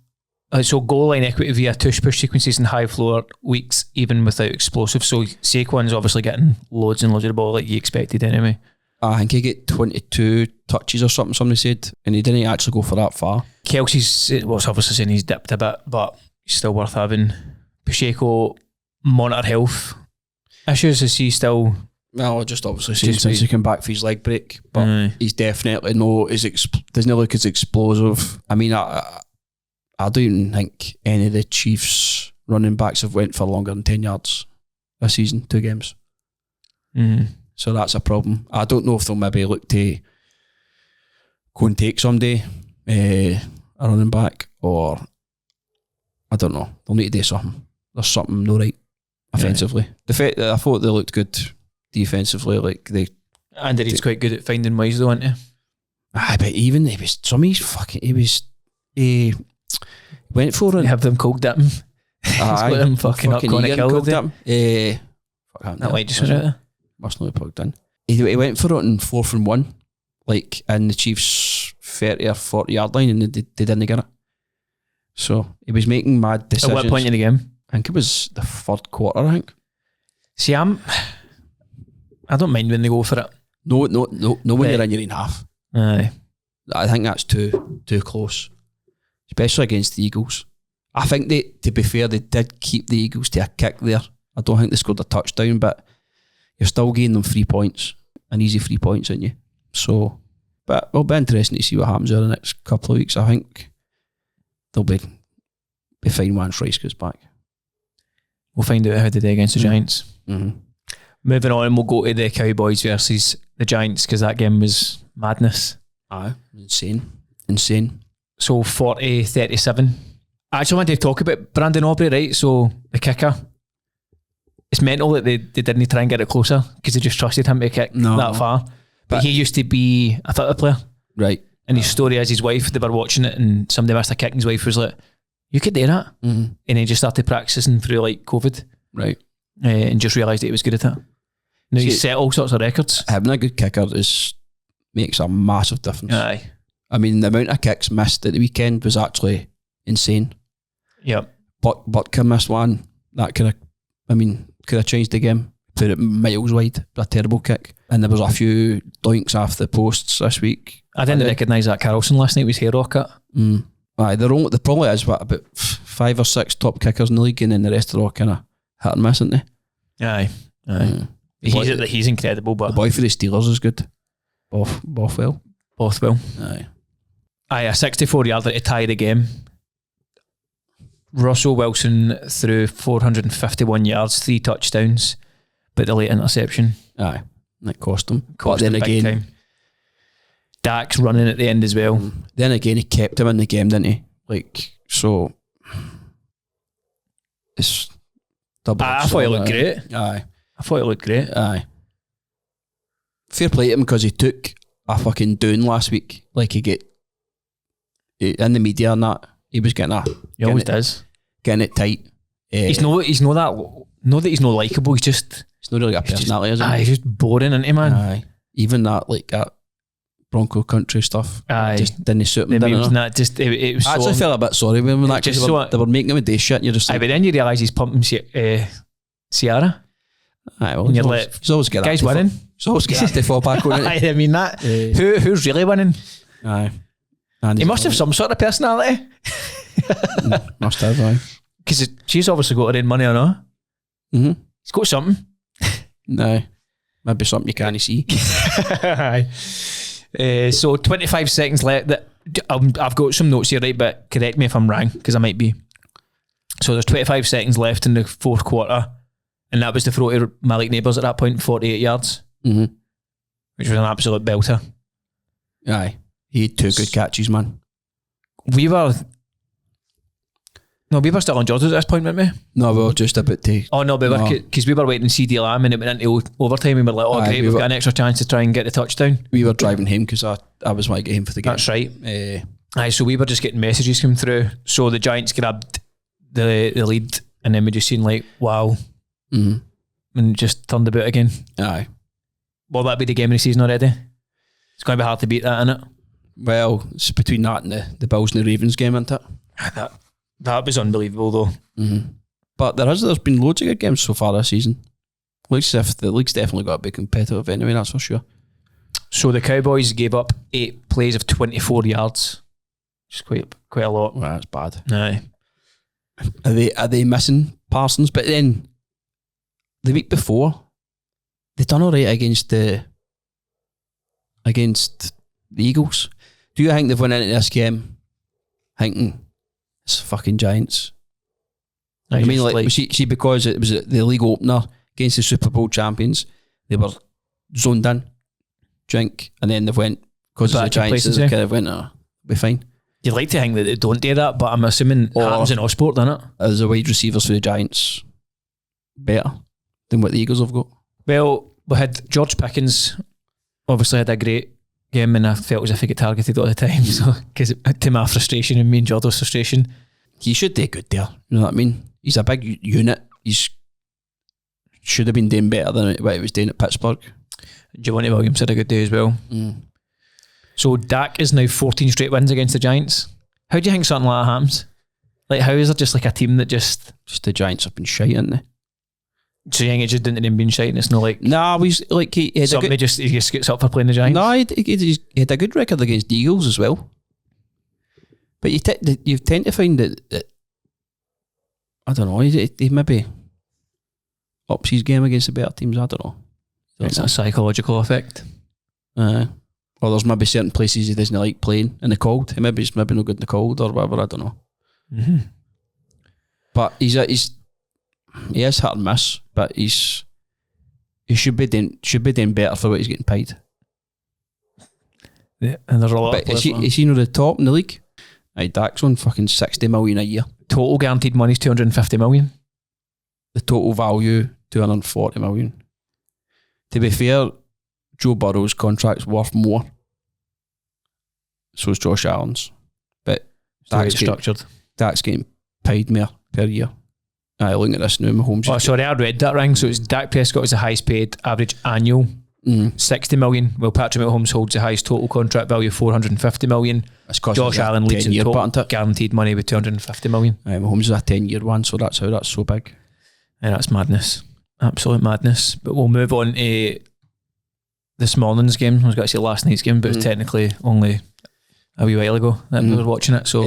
so goal line equity via tush push sequences and high floor weeks, even without explosive. So Saquon's obviously getting loads and loads of the ball like you expected anyway. I think he get 22 touches or something, somebody said, and he didn't actually go for that far. Kelsey's, well, it's obviously saying he's dipped a bit, but he's still worth having. Pacheco, monitor health issues. Is he still... Well, just obviously since he came back for his leg break, but he's definitely doesn't look as explosive. I mean, I don't even think any of the Chiefs running backs have went for longer than 10 yards this season, 2 games. So that's a problem. I don't know if they'll maybe look to go and take somebody, a running back, or I don't know. They'll need to do something. There's something not right offensively. The fact that I thought they looked good defensively, like they... Andy Reid's quite good at finding ways though, isn't he? But even he went for it. Have them cold at him. Let him fucking up on a kill with him. That light just went out there. Must not have plugged in. He went for it in 4th and 1, like in the Chiefs' 30 or 40 yard line, and they didn't get it. So he was making mad decisions. At what point in the game? I think it was the 3rd quarter, I think. See, I don't mind when they go for it. No, when you're in your own half. Aye. I think that's too close, especially against the Eagles. I think to be fair, they did keep the Eagles to a kick there. I don't think they scored a touchdown, but you're still gaining them 3 points, an easy 3 points, aren't you? So, but it'll be interesting to see what happens over the next couple of weeks. I think they'll be fine once Rice goes back. We'll find out how they do against the Giants. Moving on, we'll go to the Cowboys versus the Giants, because that game was madness. Aye, insane. So 40-37. I actually wanted to talk about Brandon Aubrey, right? So the kicker. It's mental that they didn't try and get it closer because they just trusted him to kick that far. But he used to be a theatre player. Right. And his story is his wife, they were watching it and somebody missed a kick and his wife was like, you could do that. And he just started practicing through like COVID. Right. And just realised that he was good at it. Now he's set all sorts of records. Having a good kicker makes a massive difference. Aye. I mean, the amount of kicks missed at the weekend was actually insane. Yep. Butker missed one. That could have changed the game. Put it miles wide. A terrible kick. And there was a few doinks off the posts this week. I didn't recognise that Carlson last night with his hair rock cut. Aye, there probably is about 5 or 6 top kickers in the league, and then the rest are all kind of hit and miss, aren't they? Aye. He's incredible, but the boy for the Steelers is good. Bothwell. Aye, a 64-yarder to tie the game. Russell Wilson threw 451 yards, 3 touchdowns, but the late interception. Aye, that cost him. But then again, Dak's running at the end as well. Then again, he kept him in the game, didn't he? Like, so it's double. I thought he looked great. Aye. I thought he looked great. Aye. Fair play to him because he took a fucking down last week. Like in the media and that, he was getting He always does. Getting it tight. He's not that he's not likeable. He's not really a personality, is he? He's just boring, isn't he, man? Aye. Even that Bronco country stuff. Aye. Just didn't suit him. It was I actually felt a bit sorry when that just they were making him a day shit and you're just like, but then you realise he's pumping Ciara. Aye, well, and you're he's always get guys winning. He's always get to fall back on it. I mean that. Who's really winning? Aye. He must have some sort of personality. Must have, aye. Because she's obviously got her own money or not. Mm-hmm. He's got something. No. Maybe something you can't see. Aye. So 25 seconds left. I've got some notes here, right? But correct me if I'm wrong, because I might be. So there's 25 seconds left in the fourth quarter, and that was the throw to Malik Neighbours at that point, 48 yards, which was an absolute belter. Aye, he had 2 good catches, man. We were still on Jordan at this point, weren't we? No, we were just about to. Oh no, because we were waiting to CD Lamb and it went into overtime and we were like, oh great, we've got an extra chance to try and get the touchdown. We were driving home because I was wanting to get him for the game. That's right. Aye, so we were just getting messages come through. So the Giants grabbed the lead and then we just seen like, wow, and just turned about again. Aye. Will that be the game of the season already? It's going to be hard to beat that, isn't it? Well, it's between that and the Bills and the Ravens game, isn't it? That was unbelievable though. But there's been loads of good games so far this season. Looks as if the league's definitely got to be competitive anyway, that's for sure. So the Cowboys gave up 8 plays of 24 yards. Just quite a lot. Well, that's bad. Aye. Are they missing Parsons? But then the week before, they done all right against the Eagles. Do you think they've went into this game thinking it's fucking Giants? I mean, like see, because it was the league opener against the Super Bowl champions, they were zoned in, drink, and then they went because of the Giants. They kind of went, be fine. You'd like to think that they don't do that, but I'm assuming it happens in all sport, doesn't it? As the wide receivers for the Giants better than what the Eagles have got? Well, we had George Pickens, obviously had a great game, and I felt as if he got targeted all the time. So, because to my frustration and me and Jordan's frustration, he should do good there. You know what I mean? He's a big unit. Should have been doing better than what he was doing at Pittsburgh. Javonte Williams had a good day as well. So Dak is now 14 straight wins against the Giants. How do you think something like that happens? Like, how is there just like a team that just the Giants have been shite, haven't they? So you think it just didn't even been shite and it's not like... Nah, he had somebody just gets up for playing the Giants? No, he had a good record against the Eagles as well. But you tend to find that I don't know, he maybe ups his game against the better teams, I don't know. It's a psychological effect. Or there's maybe certain places he doesn't like playing in the cold. He's maybe not good in the cold or whatever, I don't know. But he is hit and miss, but he should be doing better for what he's getting paid. Yeah, and there's a lot. But is he not the top in the league? Dak's on fucking 60 million a year. Total guaranteed money is 250 million. The total value 240 million. To be fair, Joe Burrow's contract's worth more. So is Josh Allen's. But Dak's structured. Dak's getting paid more per year. Looking at this now, Mahomes. Oh, sorry, I read that wrong. So it's Dak Prescott is the highest paid average annual, 60 million, while Patrick Mahomes holds the highest total contract value, 450 million. Josh Allen leads in total guaranteed money with 250 million. Mahomes is a 10-year one, so that's how that's so big. Yeah, that's madness. Absolute madness. But we'll move on to this morning's game. I was going to say last night's game, but it's technically only a wee while ago that we were watching it. So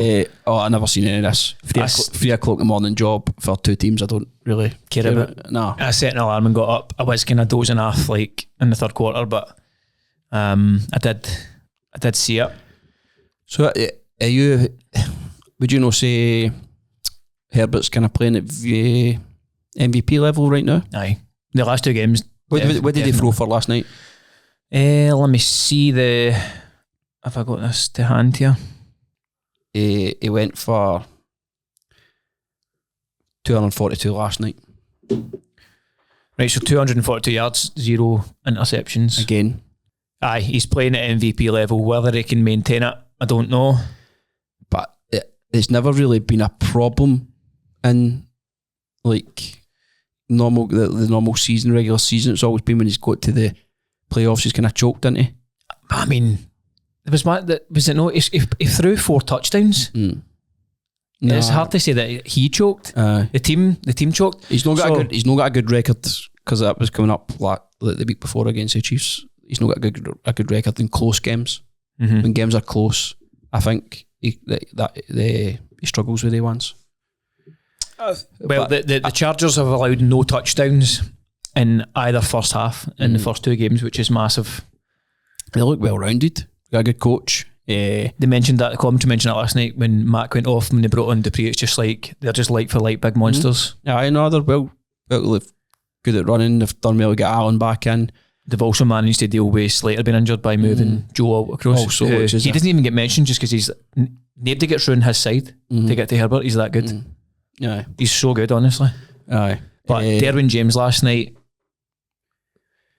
I never seen any of this. 3 o'clock in the morning job for 2 teams I don't really care about. No. I set an alarm and got up. I was kind of dozing off like in the third quarter, but I did see it. So are you, would you not say Herbert's kind of playing at MVP level right now? Aye. The last 2 games. What did he throw for last night? Let me see have I got this to hand here? He went for 242 last night. Right, so 242 yards, 0 interceptions. Again. Aye, he's playing at MVP level. Whether he can maintain it, I don't know. But it's never really been a problem in like the normal season, regular season. It's always been when he's got to the playoffs, he's kind of choked, didn't he? I mean, was it no? He threw 4 touchdowns. Nah. It's hard to say that he choked. The team choked. He's not got a good record because that was coming up like the week before against the Chiefs. He's not got a good record in close games. When games are close, I think he struggles with the ones. Well, the Chargers have allowed no touchdowns in either first half in the first 2 games, which is massive. They look well rounded. Got a good coach. They mentioned that, the commentary mentioned that last night when Mac went off, when they brought on Dupree. It's just like they're just like for like big monsters. Yeah, I know they're well good at running. They've done well to get Allen back in. They've also managed to deal with Slater being injured by moving Joe across. He doesn't even get mentioned just because nobody gets through on his side to get to Herbert. He's that good. Yeah, he's so good, honestly. Aye, but Derwin James last night,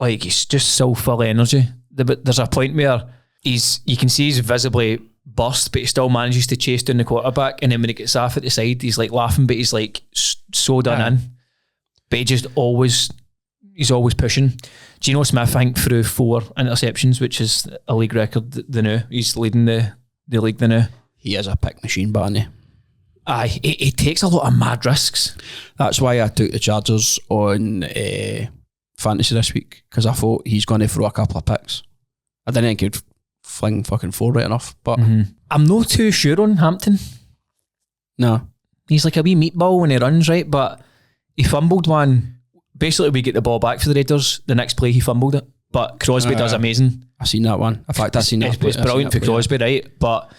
like, he's just so full of energy. But there's a point where you can see he's visibly burst, but he still manages to chase down the quarterback, and then when he gets off at the side, he's like laughing, but he's like so done in. But he's always pushing. Geno Smith, I think, threw 4 interceptions, which is a league record. The new, he's leading the league the new. He is a pick machine, but isn't he? Aye, he takes a lot of mad risks. That's why I took the Chargers on fantasy this week, because I thought he's going to throw a couple of picks. I didn't think he'd fling fucking 4 right enough, but I'm not too sure on Hampton. No, he's like a wee meatball when he runs, right? But he fumbled one. Basically, we get the ball back for the Raiders. The next play, he fumbled it. But Crosby does amazing. I've seen that one. In fact, I've seen that. It's brilliant for Crosby, right? But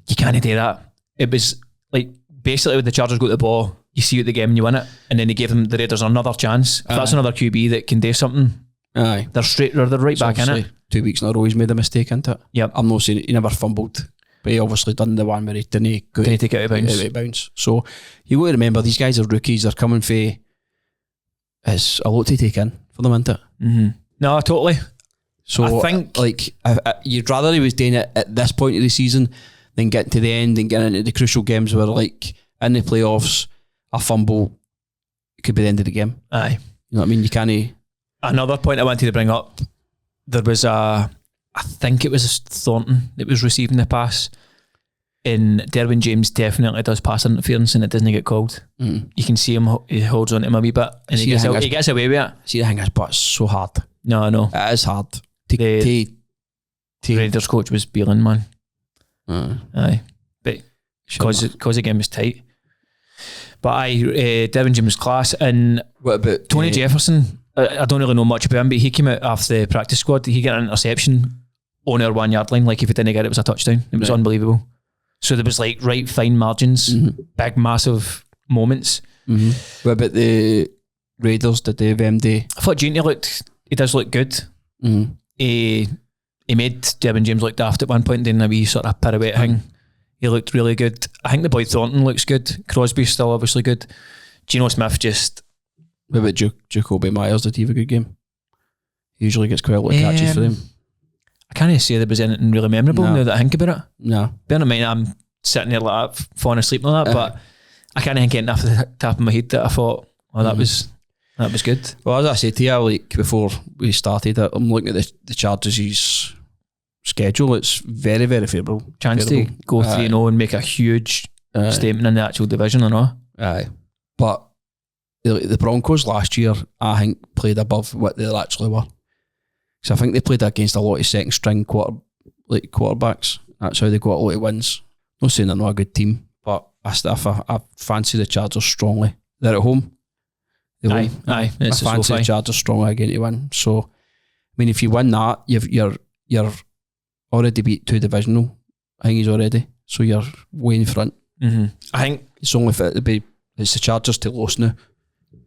you can't do that. It was like, basically, when the Chargers got the ball, you see it the game and you win it. And then they gave the Raiders another chance. If that's another QB that can do something, they're right back in it. 2 weeks in a row, he's made a mistake, isn't it? Yep. I'm not saying he never fumbled, but he obviously done the one where he didn't take it out of bounds. So you got to remember, these guys are rookies. They're coming for... It's a lot to take in for them, isn't it? No, totally. So I think, like, you'd rather he was doing it at this point of the season than getting to the end and getting into the crucial games where, like, in the playoffs, a fumble could be the end of the game. Aye. You know what I mean? You can't... Another point I wanted to bring up, there was I think it was Thornton that was receiving the pass, and Derwin James definitely does pass interference and it doesn't get called. You can see him, he holds on to him a wee bit and he gets away with it. See, the thing is, but it's so hard. No, I know. It is hard. The Raiders coach was Beelan, man. Aye. But because the game was tight. But Derwin James was class. And what about Tony Jefferson? I don't really know much about him, but he came out off the practice squad. He got an interception on our 1 yard line. Like, if he didn't get it, it was a touchdown. It was unbelievable. So there was like fine margins, big massive moments. What about the Raiders? Did they have MD? I thought he does look good. He made Derwin James look daft at one point, doing a wee sort of pirouette thing. He looked really good. I think the boy Thornton looks good. Crosby's still obviously good. Geno Smith just... What about Jacoby Myers? Did he have a good game? He usually gets quite a lot of catches for them. I can't say there was anything really memorable now that I think about it. No. Bear in mind, I'm sitting there like that, falling asleep like that, but I can't think of anything off the top of my head that I thought, that was good. Well, as I said to you, like, before we started, I'm looking at the Chargers' schedule. It's very, very favourable. Chance to go 3-0 and make a huge statement in the actual division, I know. Aye. But the Broncos last year, I think, played above what they actually were. So I think they played against a lot of second string quarterbacks. That's how they got a lot of wins. Not saying they're not a good team, but I fancy the Chargers strongly. They're at home. I fancy the Chargers strongly again to win. So, I mean, if you win that, you're you're already beat 2 divisional thingies already, so you're way in front. I think it's only it's the Chargers to lose now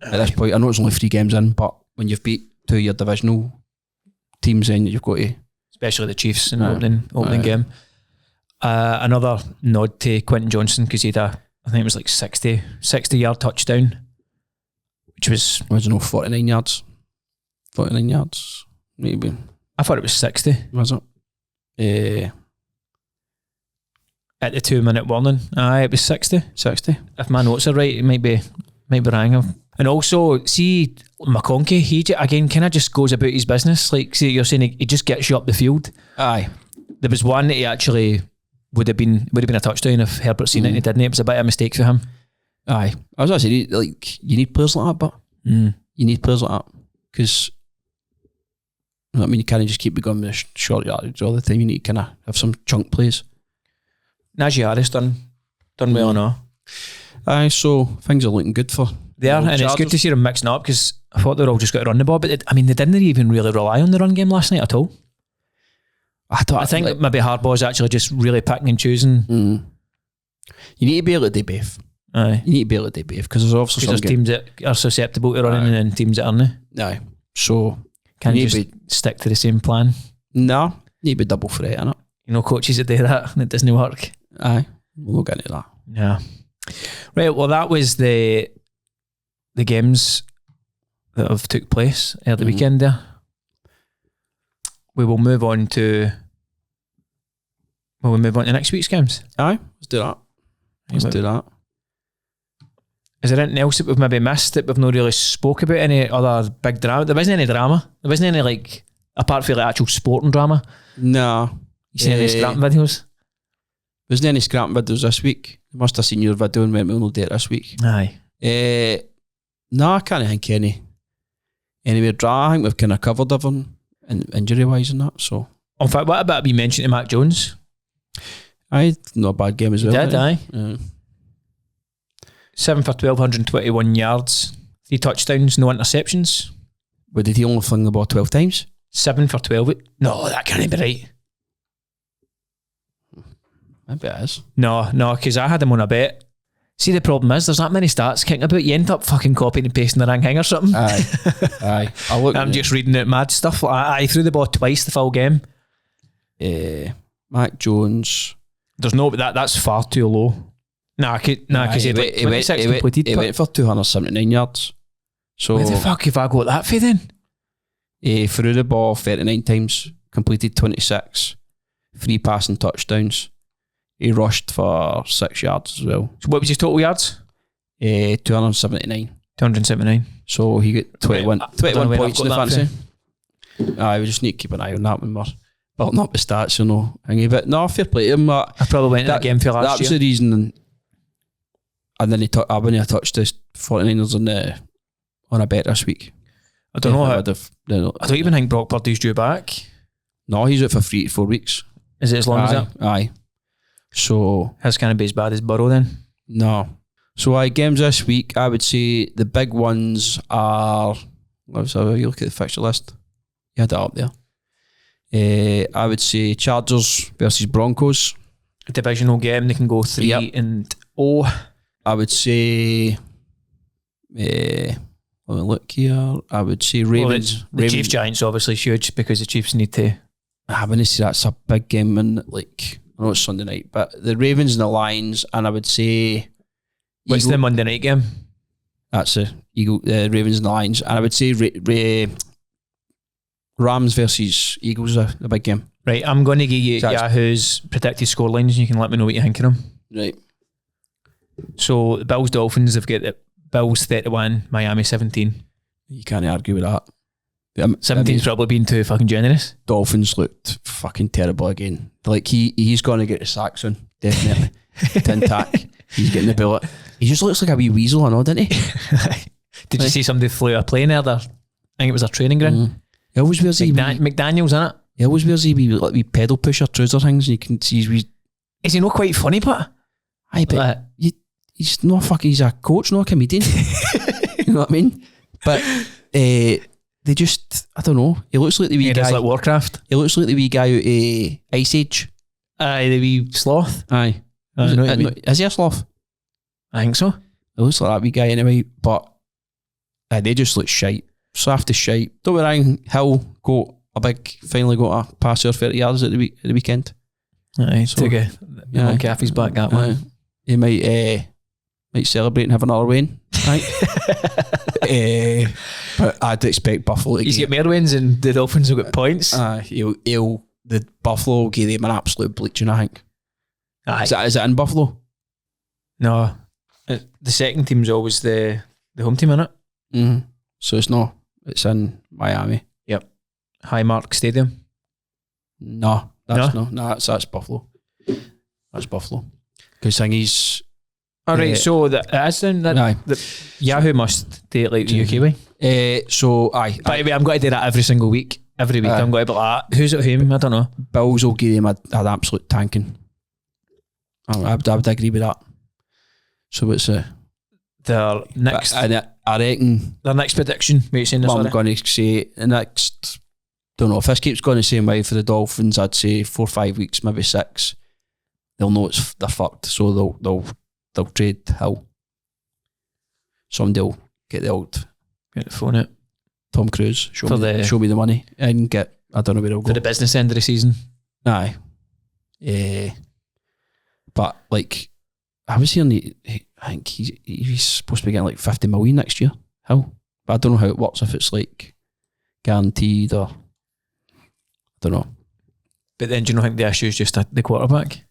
at this point. I know it's only 3 games in, but when you've beat 2 of your divisional teams, then you've got to, especially the Chiefs in the opening game. Another nod to Quentin Johnson, because he had I think it was like 60 yard touchdown, which was, I don't know, 49 yards maybe. I thought it was 60. Was it? At the 2-minute warning. It was 60. If my notes are right, it might be wrong. And also, see McConkey, he again kind of just goes about his business. Like, see, you're saying he just gets you up the field. Aye. There was one that he actually would have been a touchdown if Herbert seen it and he didn't. It was a bit of a mistake for him. Aye. I was going to say, like, you need players like that, but you need players like that, because I mean, you can't just keep going with short yardage all the time. You need to kind of have some chunk plays. Najee Harris done well now. Aye, so things are looking good for they are, and Chargers. It's good to see them mixing up, because I thought they were all just got to run the ball, but they didn't even really rely on the run game last night at all. I think like, maybe Harbaugh's actually just really picking and choosing. You need to be able to do both. Aye. You need to be able to do both, because there's obviously there's teams that are susceptible to running and teams that aren't. Aye. So can you just stick to the same plan? No, you need to be double threat, innit? You know, coaches that do that and it doesn't work. Aye, we'll get into that. Yeah. Right, well, that was the games that have took place at the weekend there. We will move on to next week's games. Aye, let's do that. Is there anything else that we've maybe missed that we've not really spoke about? Any other big drama? There wasn't any drama. There wasn't any, like, apart from like actual sporting drama. No. You seen any scrapping videos? Wasn't any scrapping videos this week. You must have seen your video and went, we'll not do it this week. Aye. No, I can't think anywhere drama. I think we've kind of covered everything injury wise and that. So, in fact, what about you mentioned to Mac Jones? Aye, not a bad game as well. He did, aye. 7 for 1,221 yards, 3 touchdowns, no interceptions. But did he only fling the ball 12 times? 7 for 12. No, that can't be right. Maybe it is. No, because I had him on a bet. See, the problem is there's that many stats kicking about. You end up fucking copying and pasting the ranking or something. Aye. I'm just reading out mad stuff. I threw the ball twice the full game. Mac Jones. There's no, that's far too low. Because he went for 279 yards. So where the fuck have I got that for then? He threw the ball 39 times, completed 26, 3 passing touchdowns. He rushed for 6 yards as well. So what was his total yards? 279. 279. So he got 21 points in the fantasy. We just need to keep an eye on that when we're building up the stats, you know. But no, fair play to him. I probably went in that game for last year. That was the reason. And then when he touched the 49ers on a bet this week. I don't know how. I don't even think Brock Purdy's due back. No, he's out for 3 to 4 weeks. Is it as long as that? Aye. So that's kind of be as bad as Burrow then? No. So games this week, I would say the big ones are, let's have a look at the fixture list. You had that up there. I would say Chargers versus Broncos. A divisional game, they can go 3-0. I would say look here. I would say Ravens. The Chiefs Giants obviously huge because the Chiefs need to. I wouldn't say that's a big game, and like I know it's Sunday night, but the Ravens and the Lions, and I would say what's the Monday night game? That's the Ravens and the Lions, and I would say Rams versus Eagles are a big game. Right, I'm going to give you Yahoo's predicted scorelines, and you can let me know what you think of them. Right. So the Bills Dolphins have got the Bills 31, Miami 17. You can't argue with that. 17's probably been too fucking generous. Dolphins looked fucking terrible again. Like he's going to get the sack soon, definitely. Tin tack. He's getting the bullet. He just looks like a wee weasel, I know, didn't he? Did you see somebody flew a plane there? I think it was a training ground. He always wears McDaniel's, isn't it? He always wears wee pedal pusher trouser things, and you can see his wee. Is he not quite funny, but? Aye, but he's not fucking. He's a coach, not a comedian. You know what I mean? But they just, I don't know. He looks like the wee guy. Like Warcraft. He looks like the wee guy out of Ice Age. Aye, the wee sloth. Aye. Is he a sloth? I think so. It looks like that wee guy anyway, but they just look shite. Soft as shite. Don't worry, Hill finally got a pass over 30 yards at the weekend. Aye, so, took a monkey off his back that one. He might celebrate and have another win. Right? But I'd expect Buffalo to he's got more wins and the Dolphins will get points. The Buffalo will give him an absolute bleaching, I think. Aye. Is it in Buffalo? No. The second team's always the home team, innit? Mm-hmm. So it's in Miami. Yep. Highmark Stadium. That's Buffalo. That's Buffalo. Because he's... Alright, so that's then that Yahoo must do it like the UK way. By the way, I'm going to do that every single week. Every week I'm going to be like, who's at home? I don't know. Bills will give him an absolute tanking. I would agree with that. So it's their next... I reckon... Their next prediction, what are you saying this? I'm going to say the next... Don't know, if this keeps going the same way for the Dolphins, I'd say 4 or 5 weeks, maybe 6. They'll know they're fucked, so they'll trade Hill. Somebody will get the phone out. Tom Cruise, show me the money and get, I don't know where they'll go. For the business end of the season. Aye. But like, I was hearing, I think he's supposed to be getting like 50 million next year, Hill. But I don't know how it works, if it's like guaranteed or, I don't know. But then do you not think the issue is just the quarterback?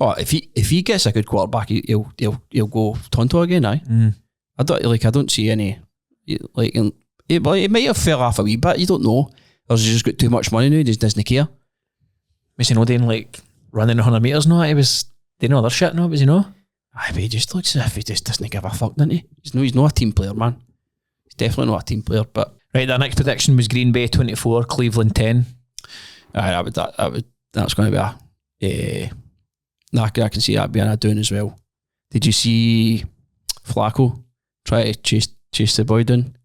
Oh, if he gets a good quarterback, he'll go Tonto again, aye. I don't see any, like, it might have fell off a wee bit, you don't know. Or has he just got too much money now, he just doesn't care. Was he not doing like running 100 metres now? He was doing other shit now, was he not? Aye, but he just looks as if he just doesn't give a fuck, doesn't he? He's not a team player, man. He's definitely not a team player, but... Right, the next prediction was Green Bay 24, Cleveland 10. Aye, that's going to be a... I can see that being a doing as well. Did you see Flacco try to chase the boy down?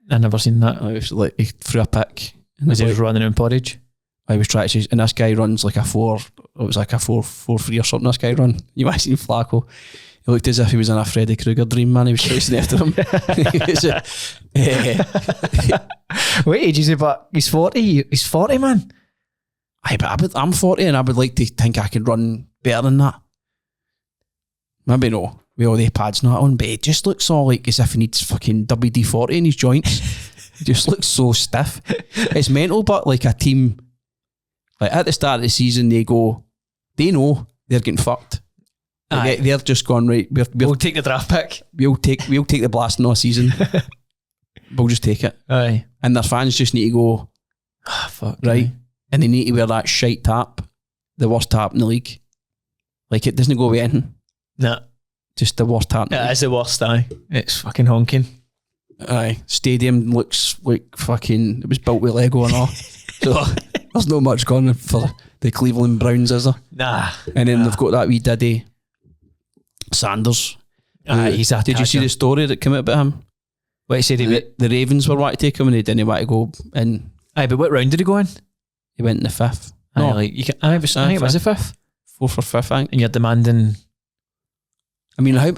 I never seen that. It was like he threw a pick. Was he just running in porridge? I was trying to chase, and this guy runs like a 4-3 or something. This guy run. You might have seen Flacco. He looked as if he was in a Freddy Krueger dream, man. He was chasing after him. What age is he? But he's 40. He's 40, man. Aye, but I'm 40 and I would like to think I could run better than that. Maybe no, with all the pads not on, but it just looks all like as if he needs fucking WD-40 in his joints. It just looks so stiff. It's mental, but like a team, like at the start of the season, they know they're getting fucked. They're just going, right, we'll take the draft pick. We'll take the blasting all season. We'll just take it. Aye. And their fans just need to go, fuck. Right. And they need to wear that shite tap, the worst tap in the league. Like, it doesn't go with anything. Nah. Just the worst tap. It is the worst, aye. It's fucking honking. Aye. Stadium looks like fucking, it was built with Lego and all. So there's not much going for the Cleveland Browns, is there? Nah. And then they've got that wee Diddy Sanders. He's a Did you see the story that came out about him? What he said? The Ravens were wanting to take him and he didn't want to go in. Aye, but what round did he go in? He went in the 5th. No, like you can. I think it was the 5th. 4th or 5th, I think. And you're demanding. I mean, how?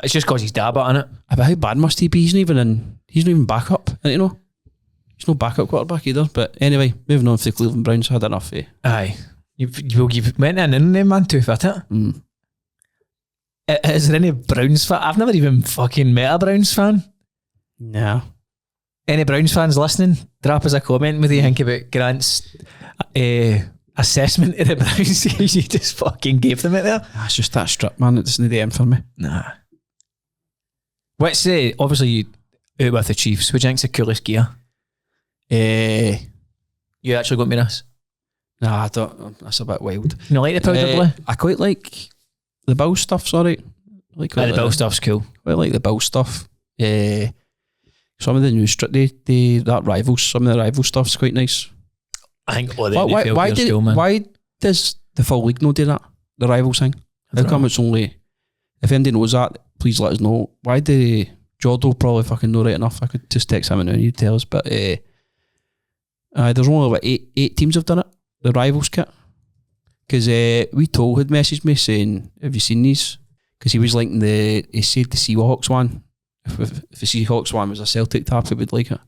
It's just because he's dab at it. But how bad must he be? He's not even backup. You know, he's no backup quarterback either. But anyway, moving on for the Cleveland Browns. Had enough. Aye, you've went in there, man. Too fit it. Is there any Browns fan? I've never even fucking met a Browns fan. No. Any Browns fans listening, drop us a comment with you think about Grant's assessment of the Browns. You just fucking gave them it there. It's just that strip, man. It doesn't the end for me. Nah. What's obviously you out with the Chiefs. What do you think's the coolest gear? You actually got me this? Nah, I don't. That's a bit wild. You don't like the powder blue? I quite like the Bill stuff. Sorry, the Bill stuff's cool. I like the Bill stuff. Some of the new some of the rival stuff's quite nice. I think cool, man. Why does the full league not do that? The rivals thing. How come it's only? If anybody knows that, please let us know. Why do Jordo probably fucking know right enough. I could just text him and he'd tell us. But there's only about eight teams have done it. The Rivals kit. Because we told had messaged me saying, have you seen these? Because he was linking he said the Seahawks one. If the Seahawks one was a Celtic tap, it would like it.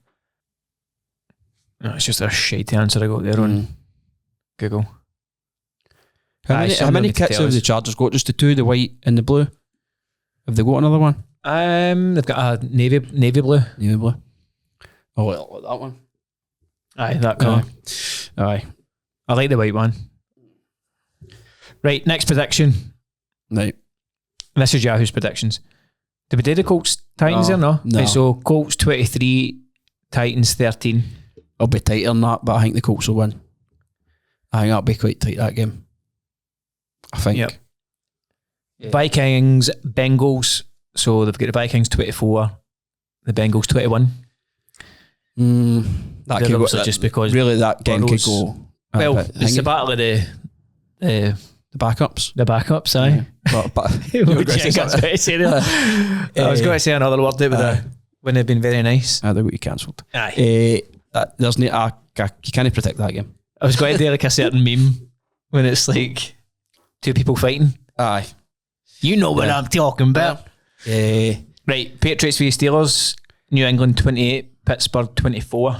No, it's just a shitty answer I got there on Google. How many kits have the Chargers got? Just the two, the white and the blue? Have they got another one? They've got a navy blue. Navy blue. Oh, well, that one. Aye, that colour. Aye. I like the white one. Right, next prediction. Right. This is Yahoo's predictions. Did we do the Colts Titans there? No. No. Right, so Colts 23, Titans 13. I'll be tighter than that, but I think the Colts will win. I think that'll be quite tight, that game. I think. Yep. Yeah. Vikings, Bengals. So they've got the Vikings 24, the Bengals 21. That could go, just because really that game Burrows, could go. Well, it's the battle of the backups. The backups, aye. Yeah. But I was going to say another word there when they've been very nice. They got you cancelled. Aye. There's no, you can't predict that game. I was going to do like a certain meme when it's like two people fighting. Aye. You know what I'm talking about. Right, Patriots v Steelers, New England 28, Pittsburgh 24.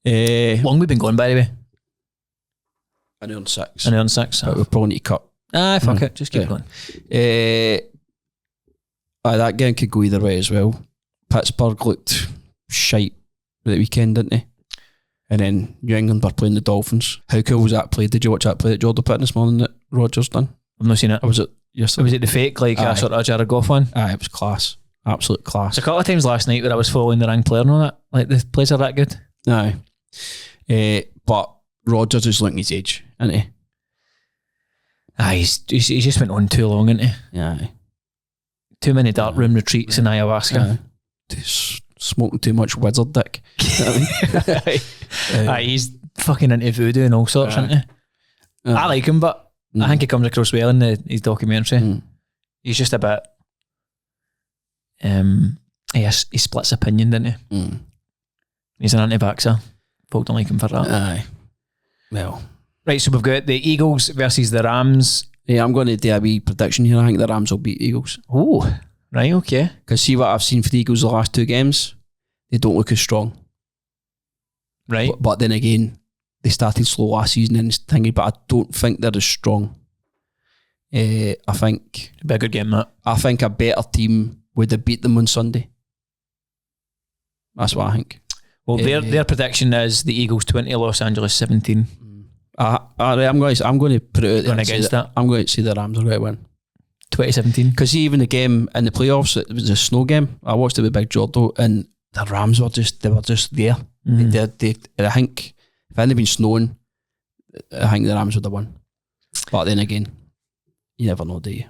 Long we been going, by the way? An hour and 6. An hour and 6. But we probably need to cut. Fuck it, just keep going. That game could go either way as well. Pittsburgh looked shite at the weekend, didn't they? And then New England were playing the Dolphins. How cool was that play? Did you watch that play that Jordan put in this morning that Rodgers done? I've not seen it. Or was it yesterday? Was it the fake, like a sort of Jared Goff one? Aye, it was class. Absolute class. There's a couple of times last night where I was following the ranked player and all that. Like, the plays are that good. Aye. But Rodgers is looking his age, isn't he? Aye, he just went on too long, isn't he? Yeah. Too many dark room retreats in ayahuasca. Smoking too much wizard dick. Aye, he's fucking into voodoo and all sorts, isn't he? I like him, but I think he comes across well in his documentary. He's just a bit... he splits opinion, didn't he? He's an anti-vaxxer. Folk don't like him for that. Aye. Well... Right, so we've got the Eagles versus the Rams. Yeah, I'm going to do a wee prediction here. I think the Rams will beat Eagles. Oh, right, okay. Because see what I've seen for the Eagles the last two games, they don't look as strong. Right. But then again, they started slow last season and thinking, but I don't think they're as strong. I think... It'd be a good game, that. I think a better team would have beat them on Sunday. That's what I think. Well, their prediction is the Eagles 20, Los Angeles 17. I'm going to put it out there. Going against that. I'm going to say the Rams are going to win. 2017. Because even the game in the playoffs, it was a snow game. I watched it with Big Jordo, and the Rams were just there. They, I think if it hadn't been snowing, I think the Rams would have won. But then again, you never know, do you?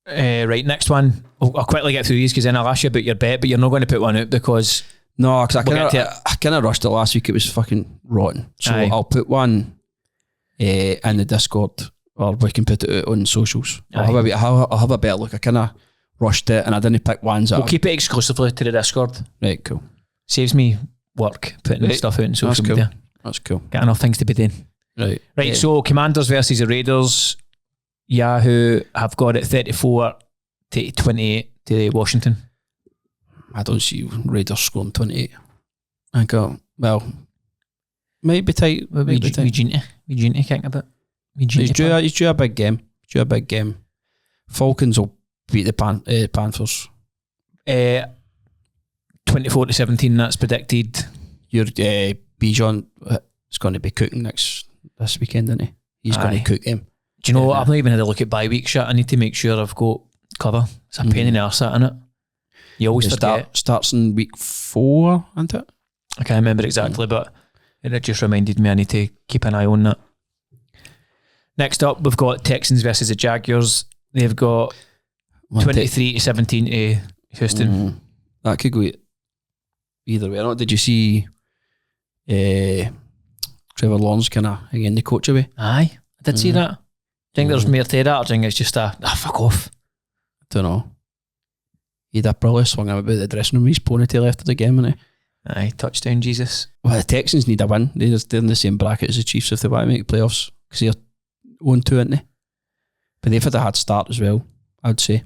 Right, next one. I'll quickly get through these because then I'll ask you about your bet, but you're not going to put one out because... No, because I kind of rushed it last week. It was fucking rotten. So I'll put one in the Discord, or we can put it out on socials. I'll have a better look. I kind of rushed it and I didn't pick ones. We'll keep it exclusively to the Discord. Right, cool. Saves me work putting stuff out on social media. That's cool. Got enough things to be doing. Right, so Commanders versus the Raiders. Yahoo have got it 34 to 28 to Washington. I don't see Raiders scoring 28. I go, well, might be tight. We Gina kicking a bit. He's due a big game. Falcons will beat the Panthers. 24 to 17, that's predicted. Your Bijan is going to be cooking this weekend, isn't he? He's going to cook him. Do you know what? I've not even had a look at bye week shit. I need to make sure I've got cover. It's a pain in the arse, isn't it? You always forget. Starts in week 4, isn't it? I can't remember exactly, but it just reminded me I need to keep an eye on that. Next up, we've got Texans versus the Jaguars. They've got 23 to 17 to Houston. That could go either way. Did you see Trevor Lawrence kind of again the coach away? Aye, I did see that. Do you think there's more to that, or do you think it's just fuck off? I don't know. He had a probably swung him about the dressing room with his ponytail after the game, innit? Aye, touchdown, Jesus. Well, the Texans need a win. They're in the same bracket as the Chiefs if they want to make playoffs, because they're 1-2, aren't they? But they've had a hard start as well, I would say.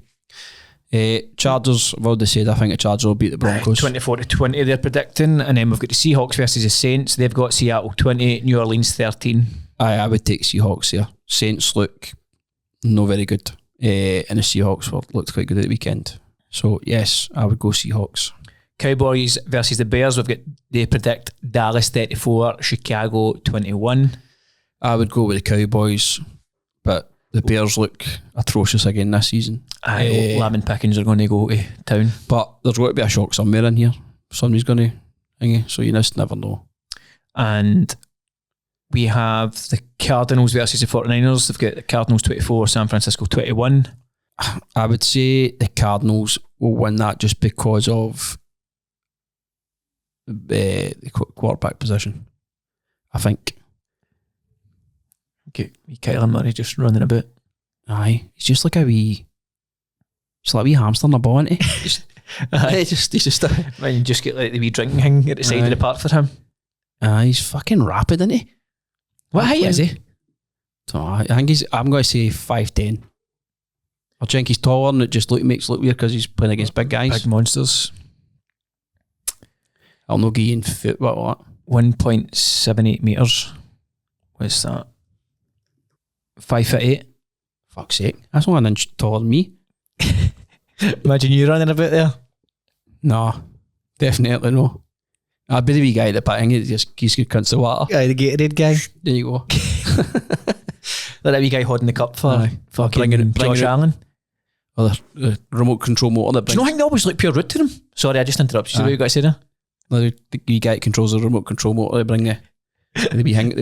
Chargers, I've already said, I think the Chargers will beat the Broncos. 24-20 they're predicting, and then we've got the Seahawks versus the Saints. They've got Seattle 20, New Orleans 13. I would take Seahawks here. Saints look no very good, and the Seahawks looked quite good at the weekend. So yes, I would go Seahawks. Cowboys versus the Bears. They predict Dallas 34, Chicago 21. I would go with the Cowboys, but the Bears look atrocious again this season. Lamb and Pickens are going to go to town. But there's got to be a shock somewhere in here. Somebody's going to hang, so you just never know. And we have the Cardinals versus the 49ers. They've got the Cardinals 24, San Francisco 21. I would say the Cardinals will win that just because of the quarterback position, I think. Okay, Kyler Murray just running about. Aye, he's just like a wee hamster in a ball, isn't he? He's just Man, you just get like the wee drinking thing at the side of the park for him. He's fucking rapid, isn't he? What height is he? So I think I'm going to say 5'10". I think he's taller and it just makes it look weird because he's playing against big guys. Big monsters. I'll not give you in foot, what? 1.78 metres. What's that? 5'8". Fuck's sake. That's only an inch taller than me. Imagine you running about there. No, definitely no. I'd be the wee guy at the batting, he's good cunts of water. Yeah, the Gatorade guy. There you go. That wee guy holding the cup for fucking bringing Josh Allen. Or the remote control motor that Do you not think they always look pure rude to them? Sorry, I just interrupted you. What you got to say there? The wee guy that controls the remote control motor, they bring the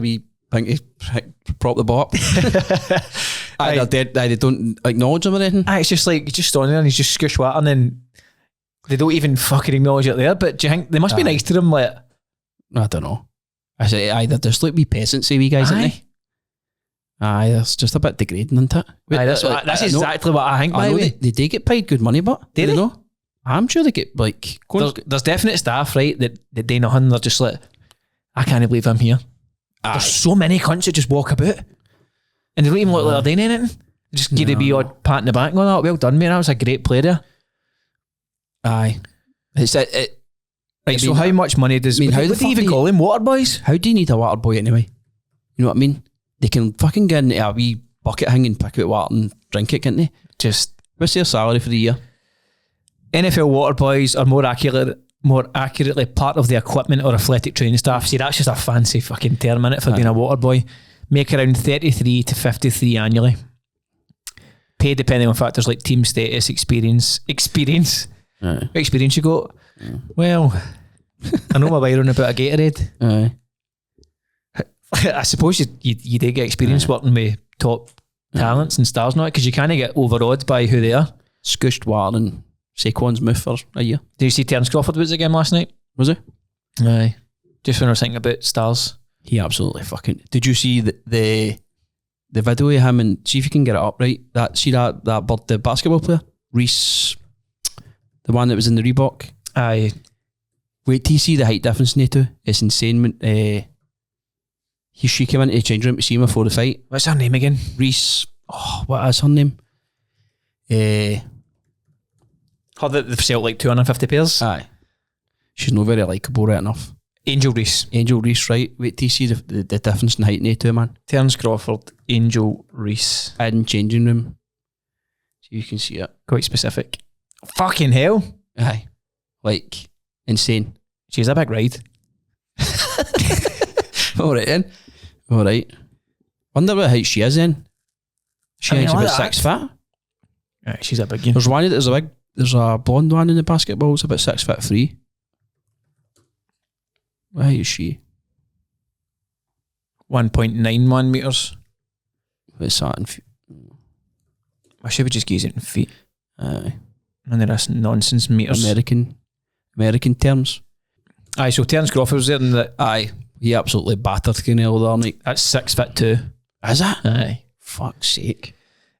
wee thing to prop the ball up. They don't acknowledge him or anything. It's just like, he's just standing there and he's just squish water and then they don't even fucking acknowledge it there. But do you think they must be nice to them? Like, I don't know. I say, they're just like wee peasants, wee guys, aren't they? Aye, that's just a bit degrading, isn't it? That's exactly what I think. By the way, they do get paid good money, but do they? Know? I'm sure they get like. There's definite staff, right, that do nothing. They're just like, I can't believe I'm here. There's so many cunts that just walk about, and they don't even look like they're doing anything. They just give a wee odd pat in the back and go, "Oh, well done, mate. That was a great play there." Aye, Right. So how much money does? How do you even call them Waterboys? How do you need a water boy anyway? You know what I mean? They can fucking get into a wee bucket hang and pick out water and drink it, can't they? Just what's their salary for the year? NFL Waterboys are more accurately part of the equipment or athletic training staff. See, that's just a fancy fucking term, innit, for being a Waterboy. Make around 33 to 53 annually. Paid depending on factors like team status, experience. What experience you got? Well, I know my way around about a Gatorade. I suppose you do get experience working with top talents and stars now, because you kind of get overawed by who they are. Scooshed water and Saquon's mouth for a year. Did you see Terence Crawford was again last night? Was he? Aye. Just when I was thinking about stars. He absolutely fucking... Did you see the video of him, and see if you can get it up right? The basketball player? Reese, the one that was in the Reebok? Aye. Wait till you see the height difference in the two. It's insane. She came into the change room to see him before the fight. What's her name again? Reese. Oh, what is her name? Her that they've sold like 250 pairs? Aye. She's not very likeable right enough. Angel Reese, right? Wait till you see the difference in height in the two, man. Terence Crawford, Angel Reese. In changing room. So you can see it. Quite specific. Fucking hell. Aye. Like, insane. She's a big ride. Alright then. Alright. Wonder what height she is then. She's about 6 foot. Right, she's a big one. There's a blonde one in the basketball. It's about 6'3". What height is she? 1.91 metres. What's that in feet? I should be just using it in feet. Aye. None of this nonsense metres. American terms. Aye, so Terence Crawford was there and aye. He absolutely battered Canelo the other night. That's 6'2". Is it? Aye. Fuck's sake.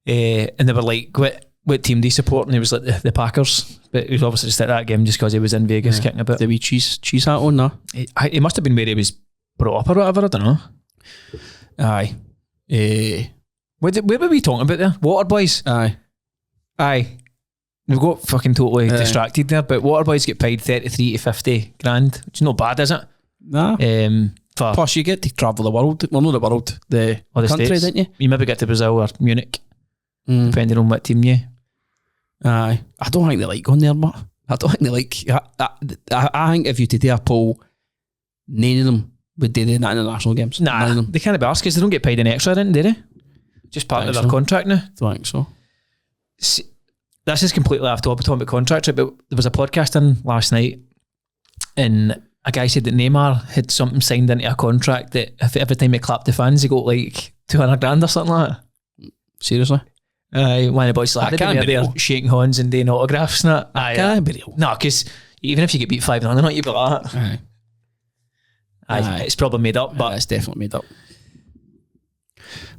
And they were like, what what team do you support? And he was like the Packers, but he was obviously just at that game just because he was in Vegas kicking a bit. The wee cheese hat on there. He must have been where he was brought up or whatever, I don't know. Aye. What were we talking about there? Waterboys? Aye. We've got fucking totally distracted there, but Waterboys get paid 33 to 50 grand, which is not bad, is it? Nah. Plus you get to travel the world. Well, not the world, the country, States. didn't you? You maybe get to Brazil or Munich, depending on what team you. Aye. I don't think they like going there, but I don't think they like... I think if you to do a poll, none of them would do the international games. Nah, they can't be asked because they don't get paid an extra, do they? Just part of their contract now. Don't think so. See, this is completely off topic, talking about contracts, but there was a podcast in last night and a guy said that Neymar had something signed into a contract that if every time he clapped the fans he got like 200 grand or something like that. Seriously? One of the boys like, they're shaking hands and doing autographs and that. Can't be real. No, because even if you get beat 5-0, you'd be like that. Aye. It's probably made up, but it's definitely made up.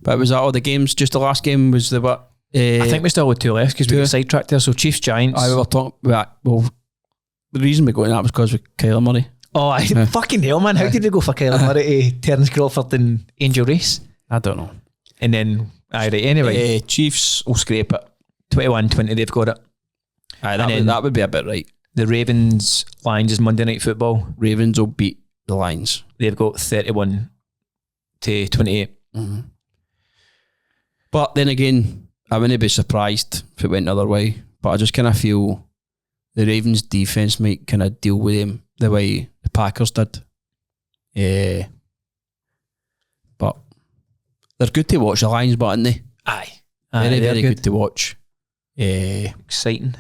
But was that all the games? Just the last game was the what? I think we still had two left because we got sidetracked there. So Chiefs Giants. We were talking about, well, the reason we got in that was because of Kyler Murray. Oh, fucking hell, man! How did they go for Kyler Murray to Terence Crawford and Angel Reese? I don't know. And then, anyway, Chiefs will scrape it. 21-20, they've got it. That would be a bit right. The Ravens Lions is Monday Night Football. Ravens will beat the Lions. They've got 31 to 28. Mm-hmm. But then again, I wouldn't be surprised if it went the other way. But I just kind of feel the Ravens defence might kind of deal with them the way the Packers did. But they're good to watch, the Lions, but aren't they? Aye. Very, very good to watch. Exciting.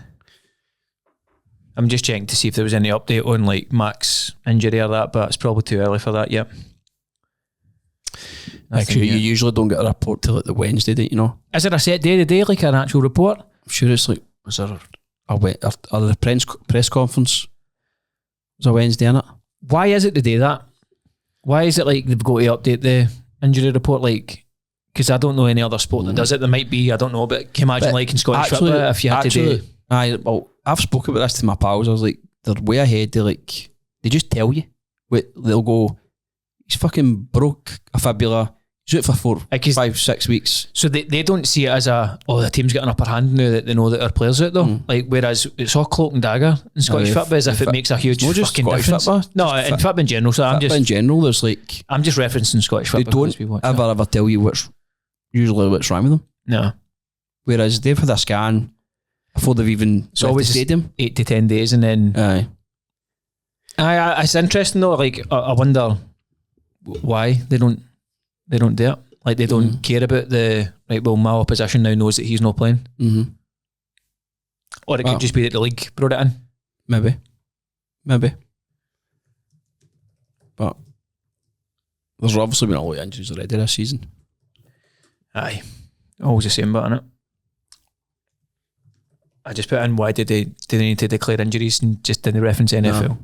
I'm just checking to see if there was any update on like Mac's injury or that, but it's probably too early for that yet. Actually, you usually don't get a report till like the Wednesday, don't you know? Is it a set day of the day, like an actual report? I'm sure it's like, was there a press conference? Was a Wednesday, innit? Why is it to do that? Why is it like they've got to update the injury report? Like, because I don't know any other sport that does it. There might be, I don't know, but can you imagine like in Scottish football if you had to do... Well, I've spoken about this to my pals. I was like, they're way ahead. They just tell you. They'll go, he's fucking broke a fibula. He's out for 5, 6 weeks. So they don't see it as the team's got an upper hand now that they know that their players out though. Like, whereas it's all cloak and dagger in Scottish football as if it makes a huge fucking difference. Football. No, in football in general. So I'm just I'm just referencing Scottish football. They don't ever tell you what's wrong with them. No. Whereas they've had a scan before they've even left the stadium. 8 to 10 days and then... Aye, it's interesting though. Like, I wonder why they don't do it. Like, they don't care about my opposition now knows that he's not playing. Mm-hmm. Or it could just be that the league brought it in. Maybe. But there's obviously been a lot of injuries already this season. Aye. Always the same, but innit? I just put in why did they need to declare injuries and just didn't reference NFL. No.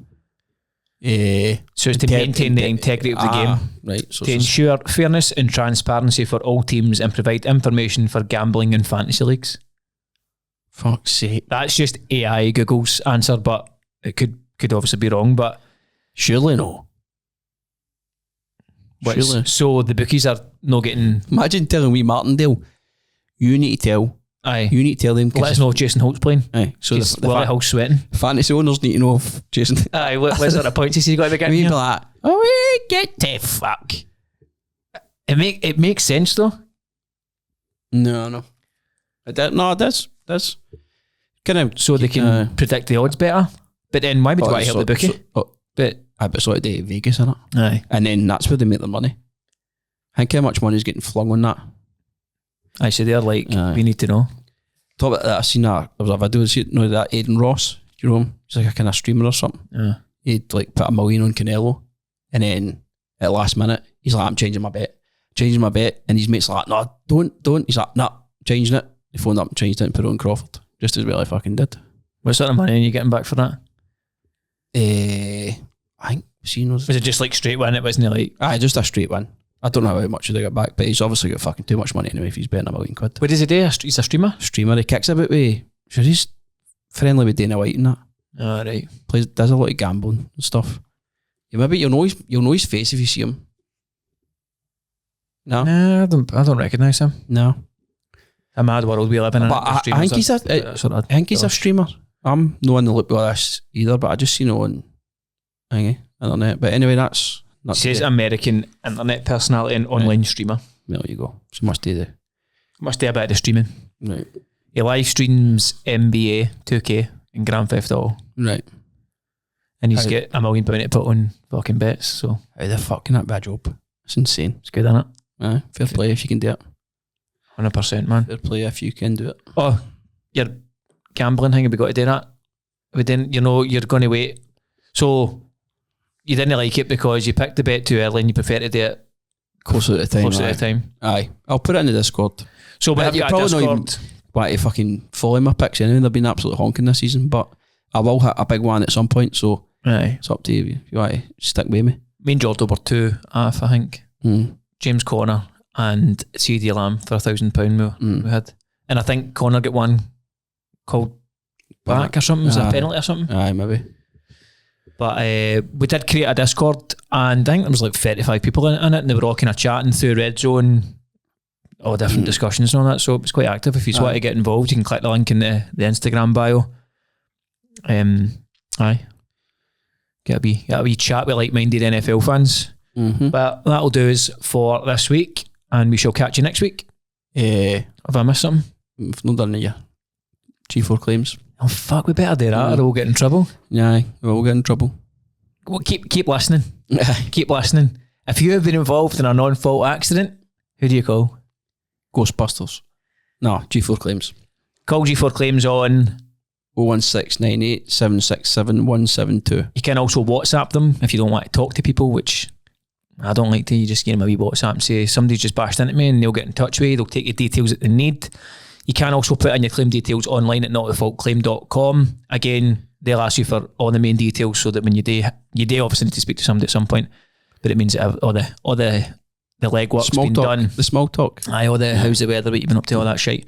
So it's to maintain the integrity of the game, right? So to ensure fairness and transparency for all teams and provide information for gambling and fantasy leagues. Fuck's sake. That's just AI Google's answer, but it could obviously be wrong, but surely no. Surely. So the bookies are not getting... Imagine telling me Martindale, you need to tell them. Let us know if Jason Holt's playing. Aye. So the Holt's sweating. Fantasy owners need to know if Jason... Aye, what sort of points has he got to be getting? We'd be like, get the fuck. It makes sense though. No. That's kind of... So they can predict the odds better. But then why would you want to help the bookie? But it's like the Vegas, innit? Aye. And then that's where they make their money. Think how much money is getting flung on that. I said they're like, we need to know. Talk about that. I seen that. There was a video, that Aiden Ross, do you know him? He's like a kind of streamer or something. Yeah. He'd like put $1 million on Canelo, and then at the last minute, he's like, I'm changing my bet. And his mate's like, no, don't. He's like, nah, changing it. He phoned up and changed it and put it on Crawford. Just as well I fucking did. What sort of money are you getting back for that? I think, was it just like straight win? It wasn't like... Aye, just a straight win. I don't know how much they get back, but he's obviously got fucking too much money anyway if he's betting £1 million. What does he do? He's a streamer? Streamer, he kicks about with, sure, he's friendly with Dana White and that. Oh, right. Does a lot of gambling and stuff. Yeah, maybe you'll know his face if you see him. No? Nah, I don't recognise him. No. A mad world we live in. But I think he's a streamer. I'm not in the loop with this either, but I just seen it on internet. But anyway, that's not. It says American internet personality and online streamer. There you go. So must do a bit of the streaming. Right. He live streams NBA, 2K, and Grand Theft Auto. Right. And he's got £1 million to put on fucking bets. So how the fuck can that be a job? It's insane. It's good, isn't it? Aye, fair play if you can do it. 100%, man. Fair play if you can do it. Oh, your gambling thing, have we got to do that? We didn't, you're going to wait. So you didn't like it because you picked the bet too early and you prefer to do it closer to the time. Aye. I'll put it in the Discord. So but you probably not even want to fucking follow my picks anyway. They've been absolutely honking this season, but I will hit a big one at some point, so it's up to you if you want to stick with me. Me and Jordan were 2 off, I think. James Conner and CD Lamb for £1,000 we had. And I think Conner got one called back or something. Was it a penalty or something? Aye, maybe. But we did create a Discord and I think there was like 35 people in it and they were all kind of chatting through Red Zone, all different discussions and all that. So it was quite active. If you just want to get involved, you can click the link in the Instagram bio. Get a wee chat with like-minded NFL fans. But that'll do us for this week and we shall catch you next week. Have I missed something? We've not done it yet. G4 claims. Oh fuck, we better do that or we'll get in trouble. Yeah, we'll get in trouble. Well, keep listening. Keep listening. If you have been involved in a non-fault accident, who do you call? Ghostbusters. No, G4 claims. Call G4 claims on 01698 767 172. You can also WhatsApp them if you don't want to talk to people, which I don't like to. You just give them a wee WhatsApp and say somebody's just bashed into me and they'll get in touch with you. They'll take your details that they need. You can also put in your claim details online at notthefaultclaim.com. Again, they'll ask you for all the main details so that when you do obviously need to speak to somebody at some point, but it means that all the legwork's been done. The small talk. Aye, all the how's the weather, what you've been up to, all that shit.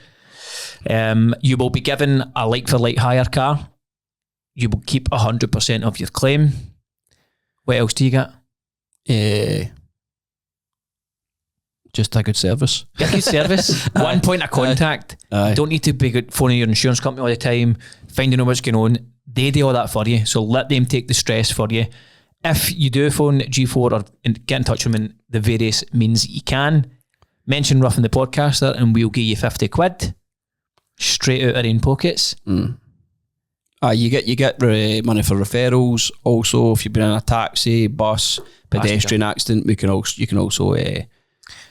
You will be given a like-for-like hire car. You will keep 100% of your claim. What else do you get? Just a good service. Get good service. 1 point of contact. You don't need to be phoning your insurance company all the time, finding out what's going on. They do all that for you. So let them take the stress for you. If you do phone G4 or get in touch with them in the various means you can, mention Roughing the Podcaster and we'll give you 50 quid straight out of our own pockets. You get money for referrals. Also, if you've been in a taxi, bus, pedestrian accident, you can also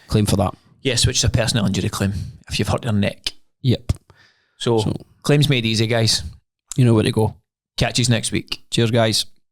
claim for that. Yes, which is a personal injury claim if you've hurt your neck. Yep. So claims made easy, guys. You know where to go. Catch you next week. Cheers, guys.